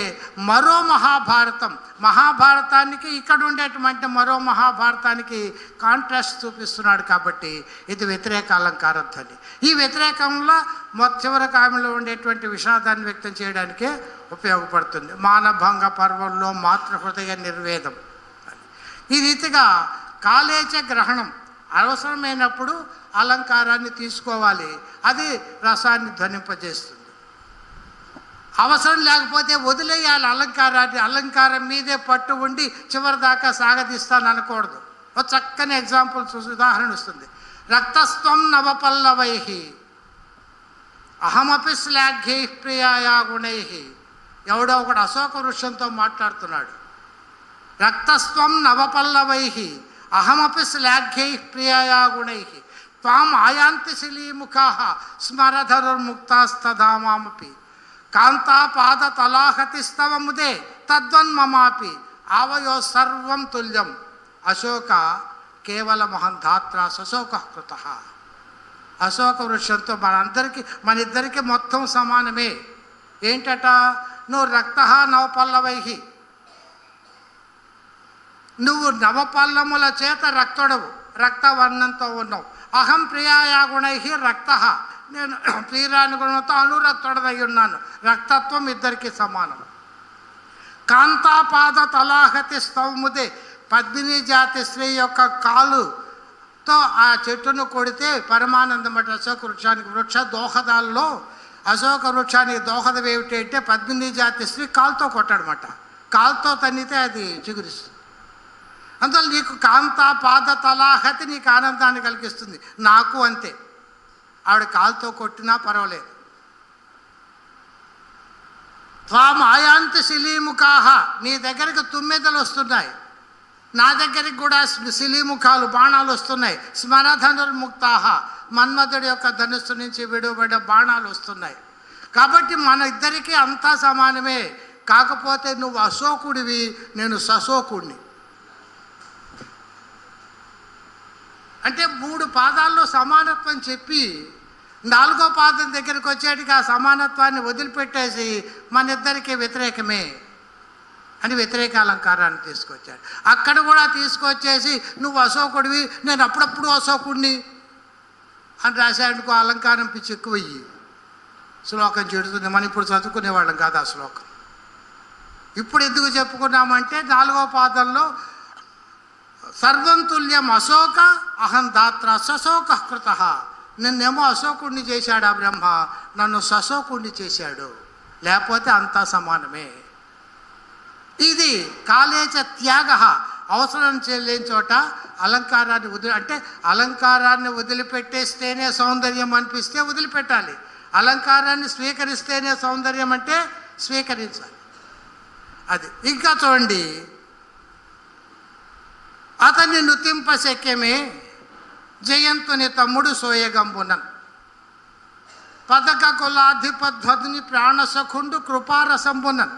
మరో మహాభారతం, మహాభారతానికి ఇక్కడ ఉండేటువంటి మరో మహాభారతానికి కాంట్రాస్ట్ చూపిస్తున్నాడు కాబట్టి ఇది వ్యతిరేకాలంకారం ధ్వని. ఈ వ్యతిరేకంలో చివరికి ఆమెలో ఉండేటువంటి విషాదాన్ని వ్యక్తం చేయడానికే ఉపయోగపడుతుంది. మానభంగ పర్వంలో మాతృహృదయ నిర్వేదం. ఈ రీతిగా కాలేచ గ్రహణం, అవసరమైనప్పుడు అలంకారాన్ని తీసుకోవాలి, అది రసాన్ని ధ్వనింపజేస్తుంది. అవసరం లేకపోతే వదిలేయాలి అలంకారాన్ని. అలంకారం మీదే పట్టు ఉండి చివరి దాకా సాగదీస్తాను అనకూడదు. ఒక చక్కని ఎగ్జాంపుల్ ఉదాహరణ వస్తుంది. రక్తస్త్వం నవపల్లవై అహమపి శ్లాఘ్యై ప్రియాయా గుణై. ఎవడో ఒకడు అశోక వృక్షంతో మాట్లాడుతున్నాడు. రక్తస్త్వం నవపల్లవై అహమపి శ్లాఘ్యై ప్రియాయా గుణై త్వాం ఆయాంతి శిలీముఖా స్మరధరుర్ముక్తాస్తధామామపి కాంతాపాద తలాహతిస్తవ ముదే తద్వన్మమాపి ఆవయో సర్వం తుల్యం అశోక కేవల మహంధాత్ర సశోక కృత. అశోక వృక్షంతో మన ఇద్దరికి మొత్తం సమానమే. ఏంటట? నువ్వు రక్త నవపల్లవై, నువ్వు నవపల్లముల చేత రక్తుడవు, రక్తవర్ణంతో ఉన్నావు. అహం ప్రియాయా గుణై రక్త, నేను ప్రియురాని గుణంతో అనురక్తుడై ఉన్నాను. రక్తత్వం ఇద్దరికి సమానం. కాంతాపాద తలాహతి స్తవముదే, పద్మిని జాతి స్త్రీ యొక్క కాలుతో ఆ చెట్టును కొడితే పరమానందం అంటే అశోక వృక్షానికి వృక్ష దోహదాల్లో అశోక వృక్షానికి దోహదం ఏమిటి అంటే పద్మిని జాతి స్త్రీ కాలుతో కొట్టాడనమాట. కాలుతో తన్నితే అది చిగురిస్తుంది. అందువల్ల నీకు కాంతాపాద తలాహతి నీకు ఆనందాన్ని కలిగిస్తుంది, నాకు అంతే. ఆవిడ కాలుతో కొట్టినా పర్వాలేదు. త్వాం ఆయాంతి శిలీముఖాహ, నీ దగ్గరికి తుమ్మెదలు వస్తున్నాయి, నా దగ్గరికి కూడా శిలీముఖాలు బాణాలు వస్తున్నాయి. స్మరధనుర్ముక్తాహ, మన్మధుడి యొక్క ధనుస్సు నుంచి విడువబడ్డ బాణాలు వస్తున్నాయి. కాబట్టి మన ఇద్దరికీ అంతా సమానమే. కాకపోతే నువ్వు అశోకుడివి, నేను సశోకుడిని. అంటే 3 పాదాల్లో సమానత్వం చెప్పి 4వ పాదం దగ్గరికి వచ్చేటికి ఆ సమానత్వాన్ని వదిలిపెట్టేసి మన ఇద్దరికి వ్యతిరేకమే అని వ్యతిరేక అలంకారాన్ని తీసుకొచ్చాడు. అక్కడ కూడా తీసుకొచ్చేసి నువ్వు అశోకుడివి, నేను అప్పుడప్పుడు అశోకుడిని అని రాశాడుకో, అలంకారం పిచ్చి ఎక్కువయ్యి శ్లోకం చెడుతుంది. మనం ఇప్పుడు చదువుకునేవాళ్ళం కాదు ఆ శ్లోకం. ఇప్పుడు ఎందుకు చెప్పుకున్నామంటే 4వ పాదంలో సర్వం తుల్యం అశోక అహం దాత్ర సశోక కృత. నిన్నేమో అశోకుణ్ణి చేశాడు ఆ బ్రహ్మ, నన్ను సశోకుణ్ణి చేశాడు, లేకపోతే అంతా సమానమే. ఇది కాలేచ త్యాగ. అవసరం లేని చోట అలంకారాన్ని అంటే అలంకారాన్ని వదిలిపెట్టేస్తేనే సౌందర్యం అనిపిస్తే వదిలిపెట్టాలి, అలంకారాన్ని స్వీకరిస్తేనే సౌందర్యం అంటే స్వీకరించాలి. అది ఇంకా చూడండి, అతన్ని నుతింపశక్యమే జయంతుని తమ్ముడు సోయగంబునన్ పదక కులాధిపధ్వని ప్రాణసఖుండు కృపారసంబునన్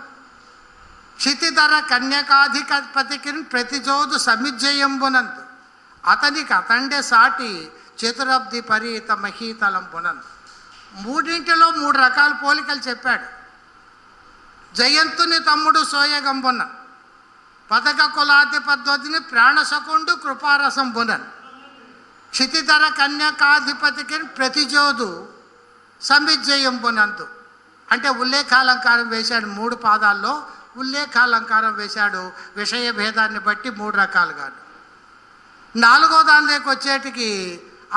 క్షితిధర కన్యకాధిపతికి ప్రతిజోదు సమిజ్జయంబునందు అతనికి అతండే సాటి చతురబ్ది పరీత మహీతలంబునన్. మూడింటిలో 3 రకాల పోలికలు చెప్పాడు. జయంతుని తమ్ముడు సోయగంబునన్, పదక కులాధిపధ్వని ప్రాణసఖుండు కృపారసంబునన్, క్షితిధర కన్యకాధిపతికి ప్రతిజోదు సమిజ్జయంబునందు. అంటే ఉల్లేఖాలంకారం వేశాడు. 3 పాదాల్లో ఉల్లేఖాలంకారం వేశాడు, విషయ భేదాన్ని బట్టి 3 రకాలుగాను. 4వ దానిలోకి వచ్చేటికి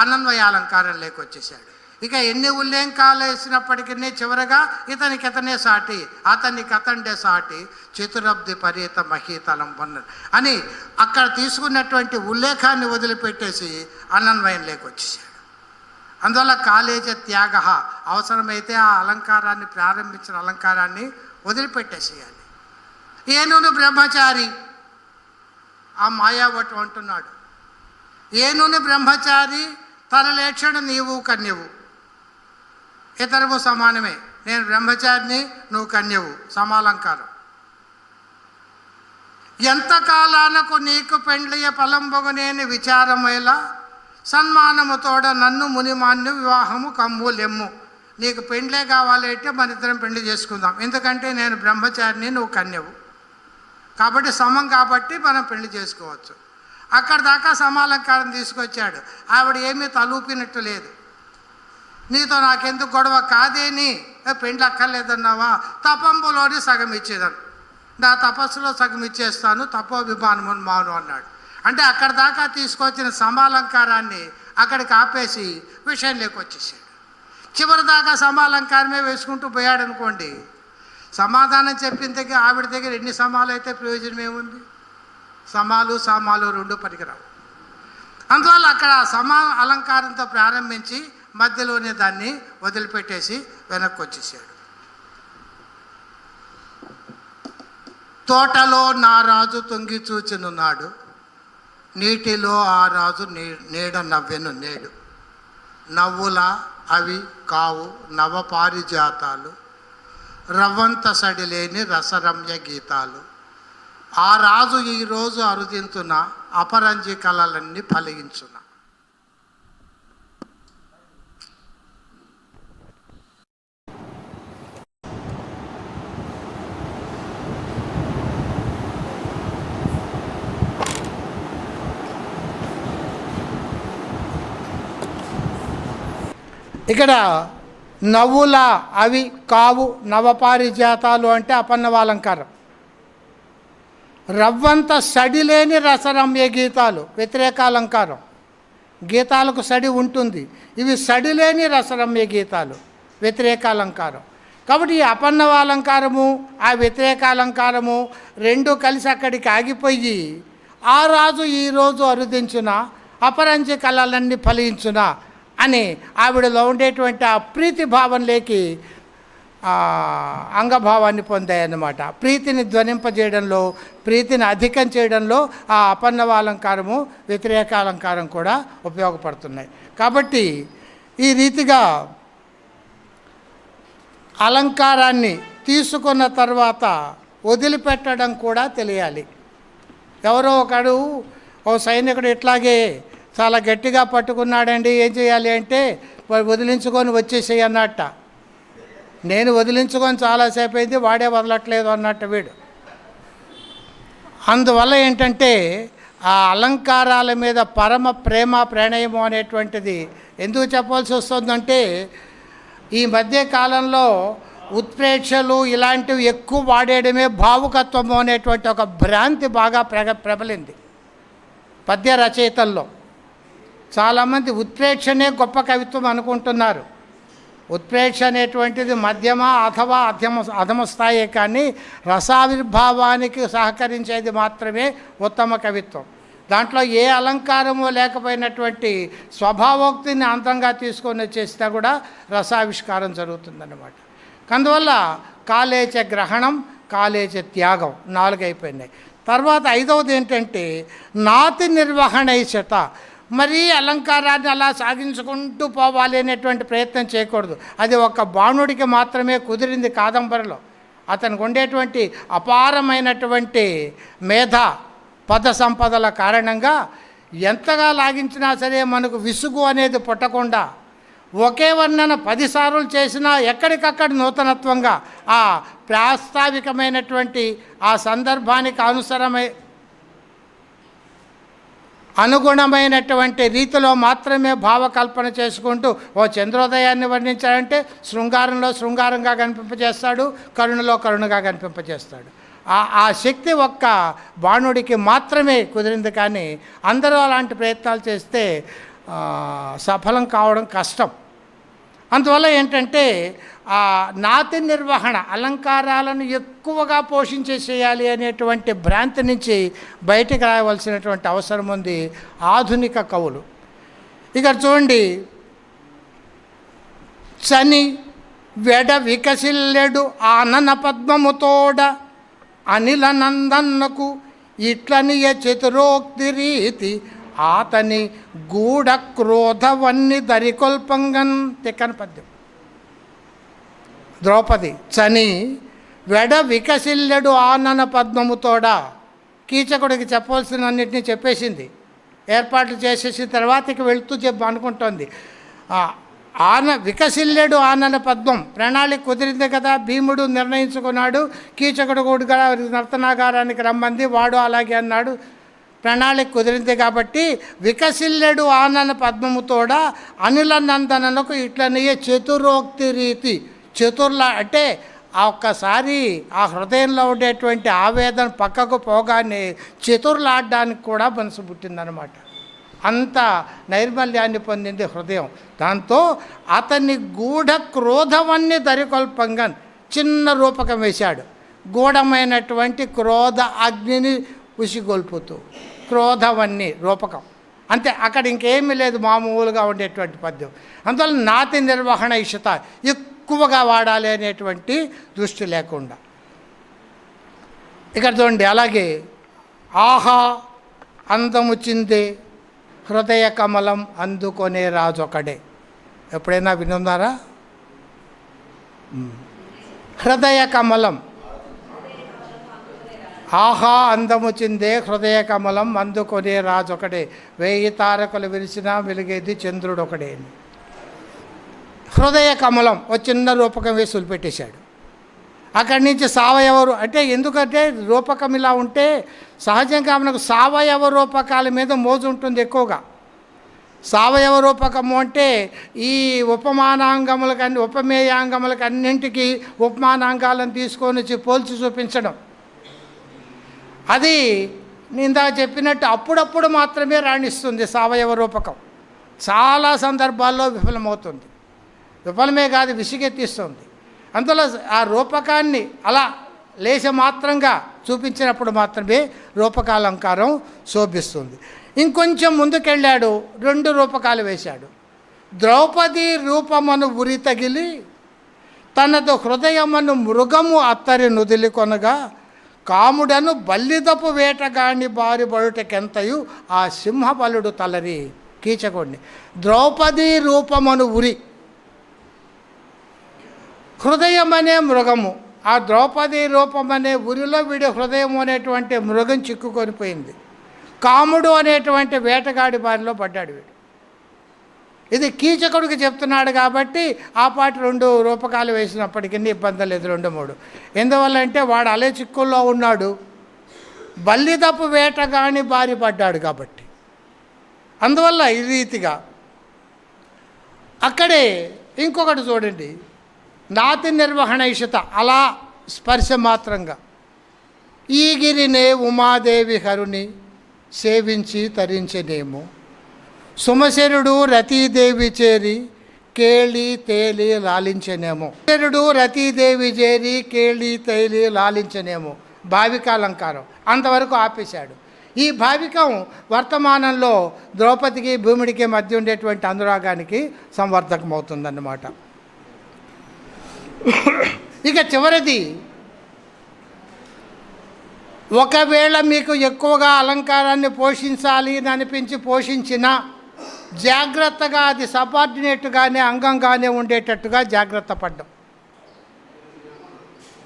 అనన్వయాలంకారం లేకొచ్చేసాడు. ఇక ఎన్ని ఉల్లేఖాలు వేసినప్పటికీ చివరగా ఇతనే సాటి, అతనికి అతండే సాటి చతురబ్ది పరీత మహీతలం పొన్నది అని అక్కడ తీసుకున్నటువంటి ఉల్లేఖాన్ని వదిలిపెట్టేసి అనన్వయం లేకొచ్చేసాడు. అందువల్ల కాలేజ త్యాగ. అవసరమైతే ఆ అలంకారాన్ని ప్రారంభించిన అలంకారాన్ని వదిలిపెట్టేసేయాలి. ఏనును బ్రహ్మచారి, ఆ మాయావటం అంటున్నాడు. ఏనుని బ్రహ్మచారి తన లేక్షణ నీవు కన్యవు, ఇతరము సమానమే. నేను బ్రహ్మచారిని, నువ్వు కన్యవు, సమాలంకారం. ఎంతకాలానకు నీకు పెండ్లియ ఫలంబొగనేని విచారమేలా సన్మానముతోడ నన్ను మునిమాన్యు వివాహము కమ్ములెమ్ము. నీకు పెండ్లే కావాలంటే మన ఇద్దరం పెళ్లి చేసుకుందాం, ఎందుకంటే నేను బ్రహ్మచారిని, నువ్వు కన్యవు, కాబట్టి సమం కాబట్టి మనం పెళ్లి చేసుకోవచ్చు. అక్కడ దాకా సమాలంకారం తీసుకొచ్చాడు. ఆవిడ ఏమీ తలూపినట్టు లేదు. నీతో నాకెందుకు గొడవ, కాదేని పెండ్లి అక్కర్లేదన్నావా, తపంబులోని సగం ఇచ్చేదాన్ని, నా తపస్సులో సగం ఇచ్చేస్తాను, తపోభిమానమును మాను అన్నాడు. అంటే అక్కడ దాకా తీసుకొచ్చిన సమాలంకారాన్ని అక్కడికి ఆపేసి విషయం లేకొచ్చేసాడు. చివరి దాకా సమాలంకారమే వేసుకుంటూ పోయాడు అనుకోండి, సమాధానం చెప్పిన దగ్గర ఆవిడ దగ్గర ఎన్ని సమాలు అయితే ప్రయోజనం ఏముంది? సమాలు సామాలు 2 పనికిరావు. అందువల్ల అక్కడ అలంకారంతో ప్రారంభించి మధ్యలోనే దాన్ని వదిలిపెట్టేసి వెనక్కి వచ్చేసాడు. తోటలో నా రాజు తొంగి చూచినున్నాడు, నీటిలో ఆ రాజు నీడ నవ్వెను నేడు. నవ్వుల అవి కావు నవపారిజాతాలు, రవ్వంత సడిలేని రసరమ్య గీతాలు. ఆ రాజు ఈరోజు అరుదింతున అపరంజి కళలన్నీ ఫలించున. ఇక్కడ నవ్వుల అవి కావు నవపారిజాతాలు అంటే అపన్నవాలంకారం. రవ్వంత సడిలేని రసరమ్య గీతాలు వ్యతిరేకాలంకారం. గీతాలకు సడి ఉంటుంది, ఇవి సడిలేని రసరమ్య గీతాలు వ్యతిరేకాలంకారం. కాబట్టి ఈ అపన్నవాలంకారము ఆ వ్యతిరేకాలంకారము 2 కలిసి అక్కడికి ఆగిపోయి ఆ రాజు ఈరోజు అరుదించున అపరంజి కళలన్నీ ఫలించున అని ఆవిడలో ఉండేటువంటి ఆ ప్రీతి భావంలోకి అంగభావాన్ని పొందాయన్నమాట. ప్రీతిని ధ్వనింపజేయడంలో, ప్రీతిని అధికం చేయడంలో ఆ అపన్నవాలంకారము వ్యతిరేకాలంకారం కూడా ఉపయోగపడుతున్నాయి. కాబట్టి ఈ రీతిగా అలంకారాన్ని తీసుకున్న తర్వాత వదిలిపెట్టడం కూడా తెలియాలి. ఎవరో ఒకడు ఓ సైనికుడు ఇట్లాగే చాలా గట్టిగా పట్టుకున్నాడండి, ఏం చేయాలి అంటే వదిలించుకొని వచ్చేసేయి అన్నట్ట. నేను వదిలించుకొని చాలాసేపు అయింది, వాడే వదలట్లేదు అన్నట్టు వీడు. అందువల్ల ఏంటంటే ఆ అలంకారాల మీద పరమ ప్రేమ ప్రణయము అనేటువంటిది ఎందుకు చెప్పాల్సి వస్తుందంటే ఈ మధ్య కాలంలో ఉత్ప్రేక్షలు ఇలాంటివి ఎక్కువ వాడేయడమే భావుకత్వము అనేటువంటి ఒక భ్రాంతి బాగా ప్రబలింది పద్య రచయితల్లో. చాలామంది ఉత్ప్రేక్షనే గొప్ప కవిత్వం అనుకుంటున్నారు. ఉత్ప్రేక్ష అనేటువంటిది మధ్యమ అథవా అధమ స్థాయి, కానీ రసావిర్భావానికి సహకరించేది మాత్రమే ఉత్తమ కవిత్వం. దాంట్లో ఏ అలంకారము లేకపోయినటువంటి స్వభావోక్తిని అంతంగా తీసుకొని వచ్చేసినా కూడా రసావిష్కారం జరుగుతుందన్నమాట. అందువల్ల కాలేచ గ్రహణం, కాలేచ త్యాగం 4 అయిపోయినాయి. తర్వాత 5వది ఏంటంటే నాతి నిర్వహణైషత. మరీ అలంకారాన్ని అలా సాగించుకుంటూ పోవాలి అనేటువంటి ప్రయత్నం చేయకూడదు. అది ఒక బాణుడికి మాత్రమే కుదిరింది కాదంబరిలో. అతనికి ఉండేటువంటి అపారమైనటువంటి మేధ పద సంపదల కారణంగా ఎంతగా లాగించినా సరే మనకు విసుగు అనేది పుట్టకుండా ఒకే వర్ణన 10 సార్లు చేసినా ఎక్కడికక్కడ నూతనత్వంగా ఆ ప్రాస్తావికమైనటువంటి ఆ సందర్భానికి అనుగుణమైనటువంటి రీతిలో మాత్రమే భావకల్పన చేసుకుంటూ ఓ చంద్రోదయాన్ని వర్ణించాలంటే శృంగారంలో శృంగారంగా కనిపింపజేస్తాడు, కరుణలో కరుణగా కనిపింపజేస్తాడు. ఆ శక్తి ఒక్క బాణుడికి మాత్రమే కుదిరింది. కానీ అందరూ అలాంటి ప్రయత్నాలు చేస్తే సఫలం కావడం కష్టం. అందువల్ల ఏంటంటే ఆ నాతి నిర్వహణ, అలంకారాలను ఎక్కువగా పోషించేసేయాలి అనేటువంటి భ్రాంతి నుంచి బయటికి రావలసినటువంటి అవసరం ఉంది ఆధునిక కవులు. ఇక చూడండి, చని వెడ వికసిల్లెడు ఆనన పద్మముతోడ అనిల నందన్నకు ఇట్లనియ చతురోక్తి రీతి ఆతని గూఢ క్రోధవన్ని దరికొల్పంగన్. తిక్కని పద్యం. ద్రౌపది చని వెడ వికసిల్లెడు ఆనన పద్మముతోడ. కీచకుడికి చెప్పవలసినన్నింటినీ చెప్పేసింది, ఏర్పాట్లు చేసేసిన తర్వాత ఇక వెళుతూ అనుకుంటోంది. వికసిల్లెడు ఆనన పద్మం, ప్రణాళిక కుదిరింది కదా. భీముడు నిర్ణయించుకున్నాడు, కీచకుడు కూడా నర్తనాగారానికి రమ్మంది, వాడు అలాగే అన్నాడు. ప్రణాళిక కుదిరింది కాబట్టి వికసిల్లెడు ఆనన పద్మముతోడ అనిల నందనకు ఇట్లనే చతురోక్తి రీతి. చతుర్లా అంటే ఆ ఒక్కసారి ఆ హృదయంలో ఉండేటువంటి ఆవేదన పక్కకు పోగానే చతుర్లాడడానికి కూడా మనసు పుట్టిందనమాట. అంత నైర్మల్యాన్ని పొందింది హృదయం. దాంతో అతన్ని గూఢ క్రోధవన్ని దరికొల్పంగన్, చిన్న రూపకం వేశాడు. గూఢమైనటువంటి క్రోధ అగ్నిని ఉసిగొల్పుతూ క్రోధవన్ని రూపకం అంతే. అక్కడ ఇంకేమీ లేదు, మామూలుగా ఉండేటువంటి పద్యం. అందువల్ల నాతి నిర్వహణ ఇషత, ఎక్కువగా వాడాలి అనేటువంటి దృష్టి లేకుండా. ఇక్కడ చూడండి, అలాగే ఆహా అందము చిందే హృదయ కమలం అందుకొనే రాజొకడే. ఎప్పుడైనా వినున్నారా? హృదయ కమలం, ఆహా అందము చిందే హృదయ కమలం అందుకొనే రాజొకడే, 1000 తారకులు విరిసినా వెలిగేది చంద్రుడు ఒకడే. హృదయ కమలం ఒక చిన్న రూపకం వేసి వదిలిపెట్టేశాడు. అక్కడి నుంచి సావయవరు అంటే, ఎందుకంటే రూపకం ఇలా ఉంటే సహజంగా మనకు సావయవ రూపకాల మీద మోజు ఉంటుంది ఎక్కువగా. సావయవ రూపకము అంటే ఈ ఉపమానాంగములకన్నీ ఉపమేయాంగములకు అన్నింటికీ ఉపమానాంగాలను తీసుకొని వచ్చి పోల్చి చూపించడం, అది ఇందాక చెప్పినట్టు అప్పుడప్పుడు మాత్రమే రాణిస్తుంది సావయవ రూపకం. చాలా సందర్భాల్లో విఫలమవుతుంది. విఫలమే కాదు, విసిగెత్తిస్తుంది. అందులో ఆ రూపకాన్ని అలా లేశమాత్రంగా చూపించినప్పుడు మాత్రమే రూపకాలంకారం శోభిస్తుంది. ఇంకొంచెం ముందుకెళ్ళాడు, 2 రూపకాలు వేశాడు. ద్రౌపది రూపమను ఉరి తగిలి తనదు హృదయమను మృగము అత్తరి నుదిలి కొనగా కాముడను బల్లిదపు వేటగాని బారి బడుటకెంతయు ఆ సింహబలుడు తలరి. కీచకుడిని ద్రౌపది రూపమను ఉరి, హృదయం అనే మృగము, ఆ ద్రౌపది రూపం అనే ఉరిలో వీడి హృదయం అనేటువంటి మృగం చిక్కుకొనిపోయింది. కాముడు అనేటువంటి వేటగాడి బారిలో పడ్డాడు వీడు. ఇది కీచకుడికి చెప్తున్నాడు కాబట్టి ఆ పాటి 2 రూపకాలు వేసినప్పటికీ ఇబ్బంది లేదు, 2, 3. ఎందువల్ల అంటే వాడు అలే చిక్కుల్లో ఉన్నాడు, బల్లిదప్పు వేటగాని బారి పడ్డాడు కాబట్టి. అందువల్ల ఈ రీతిగా. అక్కడే ఇంకొకటి చూడండి, నాతి నిర్వహణైషత అలా స్పర్శ మాత్రంగా ఈ గిరినే ఉమాదేవి హరుని సేవించి తరించనేమో సుమశరుడు రతీదేవి చేరి కేళి తేలి లాలించనేమో శరుడు రతీదేవి చేరి కేళి తేలి లాలించనేమో భావికాలంకారం అంతవరకు ఆపేశాడు. ఈ భావికం వర్తమానంలో ద్రౌపదికి భూమిడికి మధ్య ఉండేటువంటి అనురాగానికి సంవర్ధకం అవుతుందన్నమాట. ఇక చివరిది, ఒకవేళ మీకు ఎక్కువగా అలంకారాన్ని పోషించాలి అని అనిపించి పోషించినా జాగ్రత్తగా అది సబార్డినేట్గానే అంగంగానే ఉండేటట్టుగా జాగ్రత్త పడ్డం.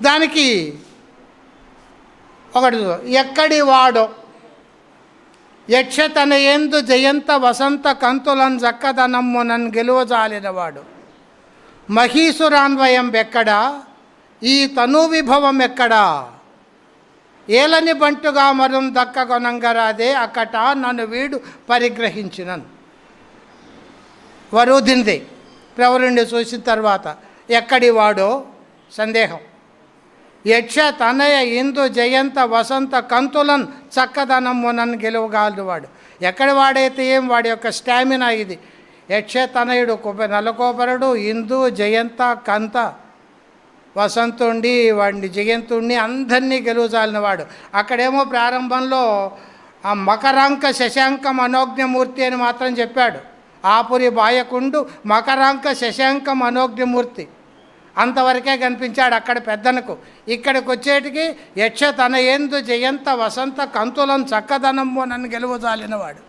దానికి ఒకటి, ఎక్కడి వాడో యక్షతన ఎందు జయంత వసంత కంతులన్ జక్కదనమ్మునన్ గెలువజాలినవాడు మహీసురాన్వయం ఎక్కడా ఈ తను విభవం ఎక్కడా ఏలని బంటుగా మరుం దక్కగొనంగరాదే అక్కట నన్ను వీడు పరిగ్రహించినన్. వరుదింది ప్రవరుణ్ణి చూసిన తర్వాత ఎక్కడి వాడో సందేహం. యక్ష తనయ ఇందు జయంత వసంత కంతులన్ చక్కదనమ్మునన్ గెలువగాలువాడు. ఎక్కడి వాడైతే ఏం, వాడి యొక్క స్టామినా ఇది. యక్ష తనయుడు నలకోపరుడు, ఇందు జయంత కంత వసంతుండి వాడిని జయంతుణ్ణి అందరినీ గెలువజాలిన వాడు. అక్కడేమో ప్రారంభంలో ఆ మకరాంక శశాంక మనోజ్ఞమూర్తి అని మాత్రం చెప్పాడు. ఆపురి బాయకుండు మకరాంక శశాంక మనోజ్ఞమూర్తి అంతవరకే కనిపించాడు అక్కడ పెద్దనకు. ఇక్కడికి వచ్చేటికి యక్ష తన ఎందు జయంత వసంత కంతులం చక్కదనము నన్ను గెలువజాలినవాడు.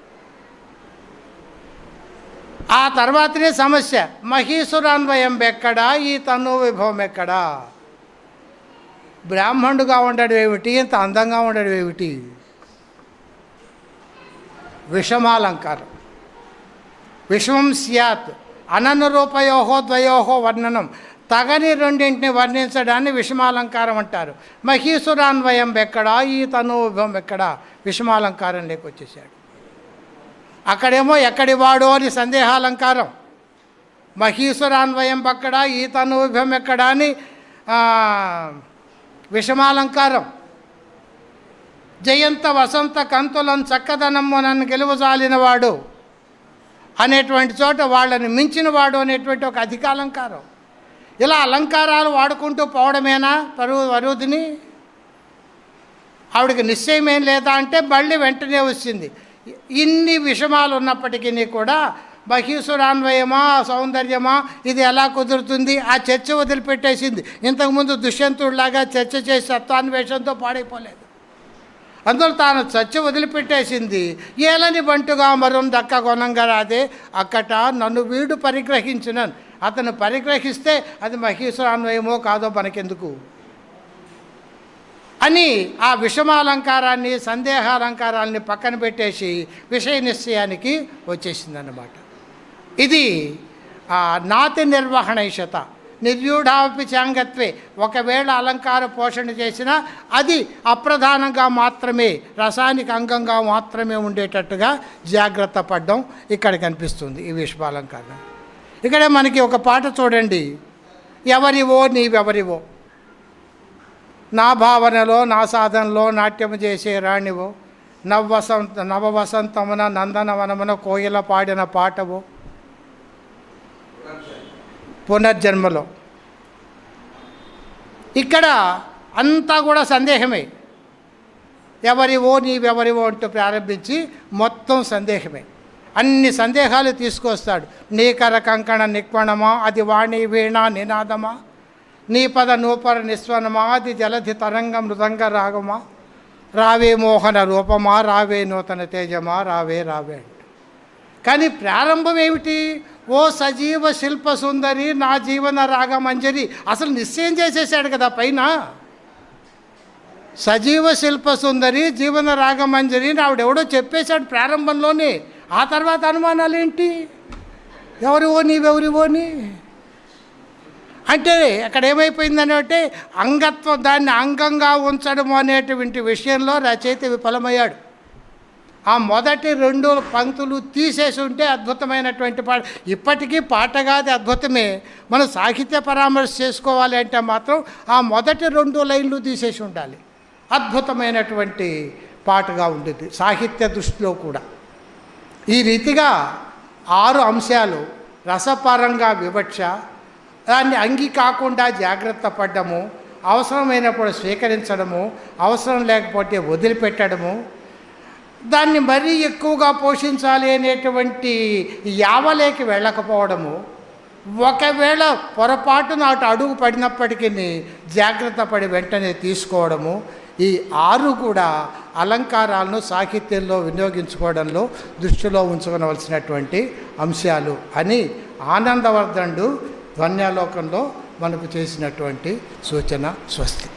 ఆ తర్వాతనే సమస్య, మహీసురాన్వయం ఎక్కడా ఈ తను విభవం ఎక్కడా. బ్రాహ్మణుడుగా ఉండడం ఏమిటి, ఇంత అందంగా ఉండడం ఏమిటి. విషమాలంకారం. విషమం స్యాత్ అననురూపయోహో ద్వయోహో వర్ణనం, తగని రెండింటిని వర్ణించడాన్ని విషమాలంకారం అంటారు. మహీసురాన్వయం ఎక్కడా ఈ తను విభవం ఎక్కడా, విషమాలంకారం లేకొచ్చేసాడు. అక్కడేమో ఎక్కడి వాడో అని సందేహాలంకారం, మహీసురాన్వయం పక్కడా ఈ తను విభవం ఎక్కడా అని విషమాలంకారం. జయంత వసంత కంతులను చక్కదనమ్ము నన్ను గెలువజాలినవాడు అనేటువంటి చోట వాళ్ళని మించినవాడు అనేటువంటి ఒక అధికాలంకారం. ఇలా అలంకారాలు వాడుకుంటూ పోవడమేనా వరుదిని? ఆవిడకి నిశ్చయమేం లేదా అంటే మళ్ళీ వెంటనే వచ్చింది. ఇన్ని విషమాలు ఉన్నప్పటికీ కూడా మహీసురాన్వయమా సౌందర్యమా ఇది ఎలా కుదురుతుంది? ఆ చర్చ వదిలిపెట్టేసింది. ఇంతకుముందు దుష్యంతుడిలాగా చర్చ చేసి సత్వాన్వేషంతో పాడైపోలేదు. అందులో తాను చర్చ వదిలిపెట్టేసింది. ఏలని బంటుగా మరొం దక్క కొనంగా రాదే అక్కట నన్ను వీడు పరిగ్రహించినను. అతను పరిగ్రహిస్తే అది మహీసురాన్వయమో కాదో మనకెందుకు అని ఆ విషమాలంకారాన్ని సందేహాలంకారాన్ని పక్కన పెట్టేసి విషయ నిశ్చయానికి వచ్చేసిందన్నమాట. ఇది నాతి నిర్వహణైషత నిర్వ్యూఢాపి చాంగత్వే. ఒకవేళ అలంకార పోషణ చేసినా అది అప్రధానంగా మాత్రమే, రసానికి అంగంగా మాత్రమే ఉండేటట్టుగా జాగ్రత్త పడడం ఇక్కడ కనిపిస్తుంది ఈ విషమాలంకారం. ఇక్కడ మనకి ఒక పాట చూడండి, ఎవరివో నీవెవరివో, నా భావనలో నా సాధనలో నాట్యము చేసే రాణివో, నవవసంతమున నందనవనమున కోయిల పాడిన పాటవో, పునర్జన్మలో. ఇక్కడ అంతా కూడా సందేహమే. ఎవరివో నీవెవరివో అంటూ ప్రారంభించి మొత్తం సందేహమే. అన్ని సందేహాలు తీసుకొస్తాడు. నీకర కంకణ నిక్వణమా అది వాణి వీణ నినాదమా, నీ పద నూపర నిస్వనమా అది జలధి తరంగ మృదంగ రాగమా, రావే మోహన రూపమా రావే నూతన తేజమా రావే రావే. కానీ ప్రారంభం ఏమిటి? ఓ సజీవ శిల్ప సుందరి నా జీవన రాగమంజరి. అసలు నిశ్చయం చేసేసాడు కదా పైన. సజీవ శిల్ప సుందరి జీవన రాగమంజరి ఆవిడెవడో చెప్పేశాడు ప్రారంభంలోనే. ఆ తర్వాత అనుమానాలు ఏంటి? ఎవరివో నీవెవరివోని అంటే అక్కడ ఏమైపోయిందనంటే అంగత్వం, దాన్ని అంగంగా ఉంచడం అనేటువంటి విషయంలో రచయిత విఫలమయ్యాడు. ఆ మొదటి 2 పంక్తులు తీసేసి ఉంటే అద్భుతమైనటువంటి పాట. ఇప్పటికీ పాటగాది అద్భుతమే. మనం సాహిత్య పరామర్శ చేసుకోవాలి అంటే మాత్రం ఆ మొదటి 2 లైన్లు తీసేసి ఉండాలి. అద్భుతమైనటువంటి పాటగా ఉంటుంది సాహిత్య దృష్టిలో కూడా. ఈ రీతిగా 6 అంశాలు: రసపరంగా వివక్ష, దాన్ని అంగి కాకుండా జాగ్రత్త పడ్డము, అవసరమైనప్పుడు స్వీకరించడము, అవసరం లేకపోతే వదిలిపెట్టడము, దాన్ని మరీ ఎక్కువగా పోషించాలి అనేటువంటి యావలేకి వెళ్ళకపోవడము, ఒకవేళ పొరపాటున అటు అడుగు పడినప్పటికీ జాగ్రత్త పడి వెంటనే తీసుకోవడము, ఈ 6 కూడా అలంకారాలను సాహిత్యంలో వినియోగించుకోవడంలో దృష్టిలో ఉంచుకోవలసినటువంటి అంశాలు అని ఆనందవర్ధనుడు ధ్వన్యాలోకంలో మనకు చేసినటువంటి సూచన. స్వస్తి.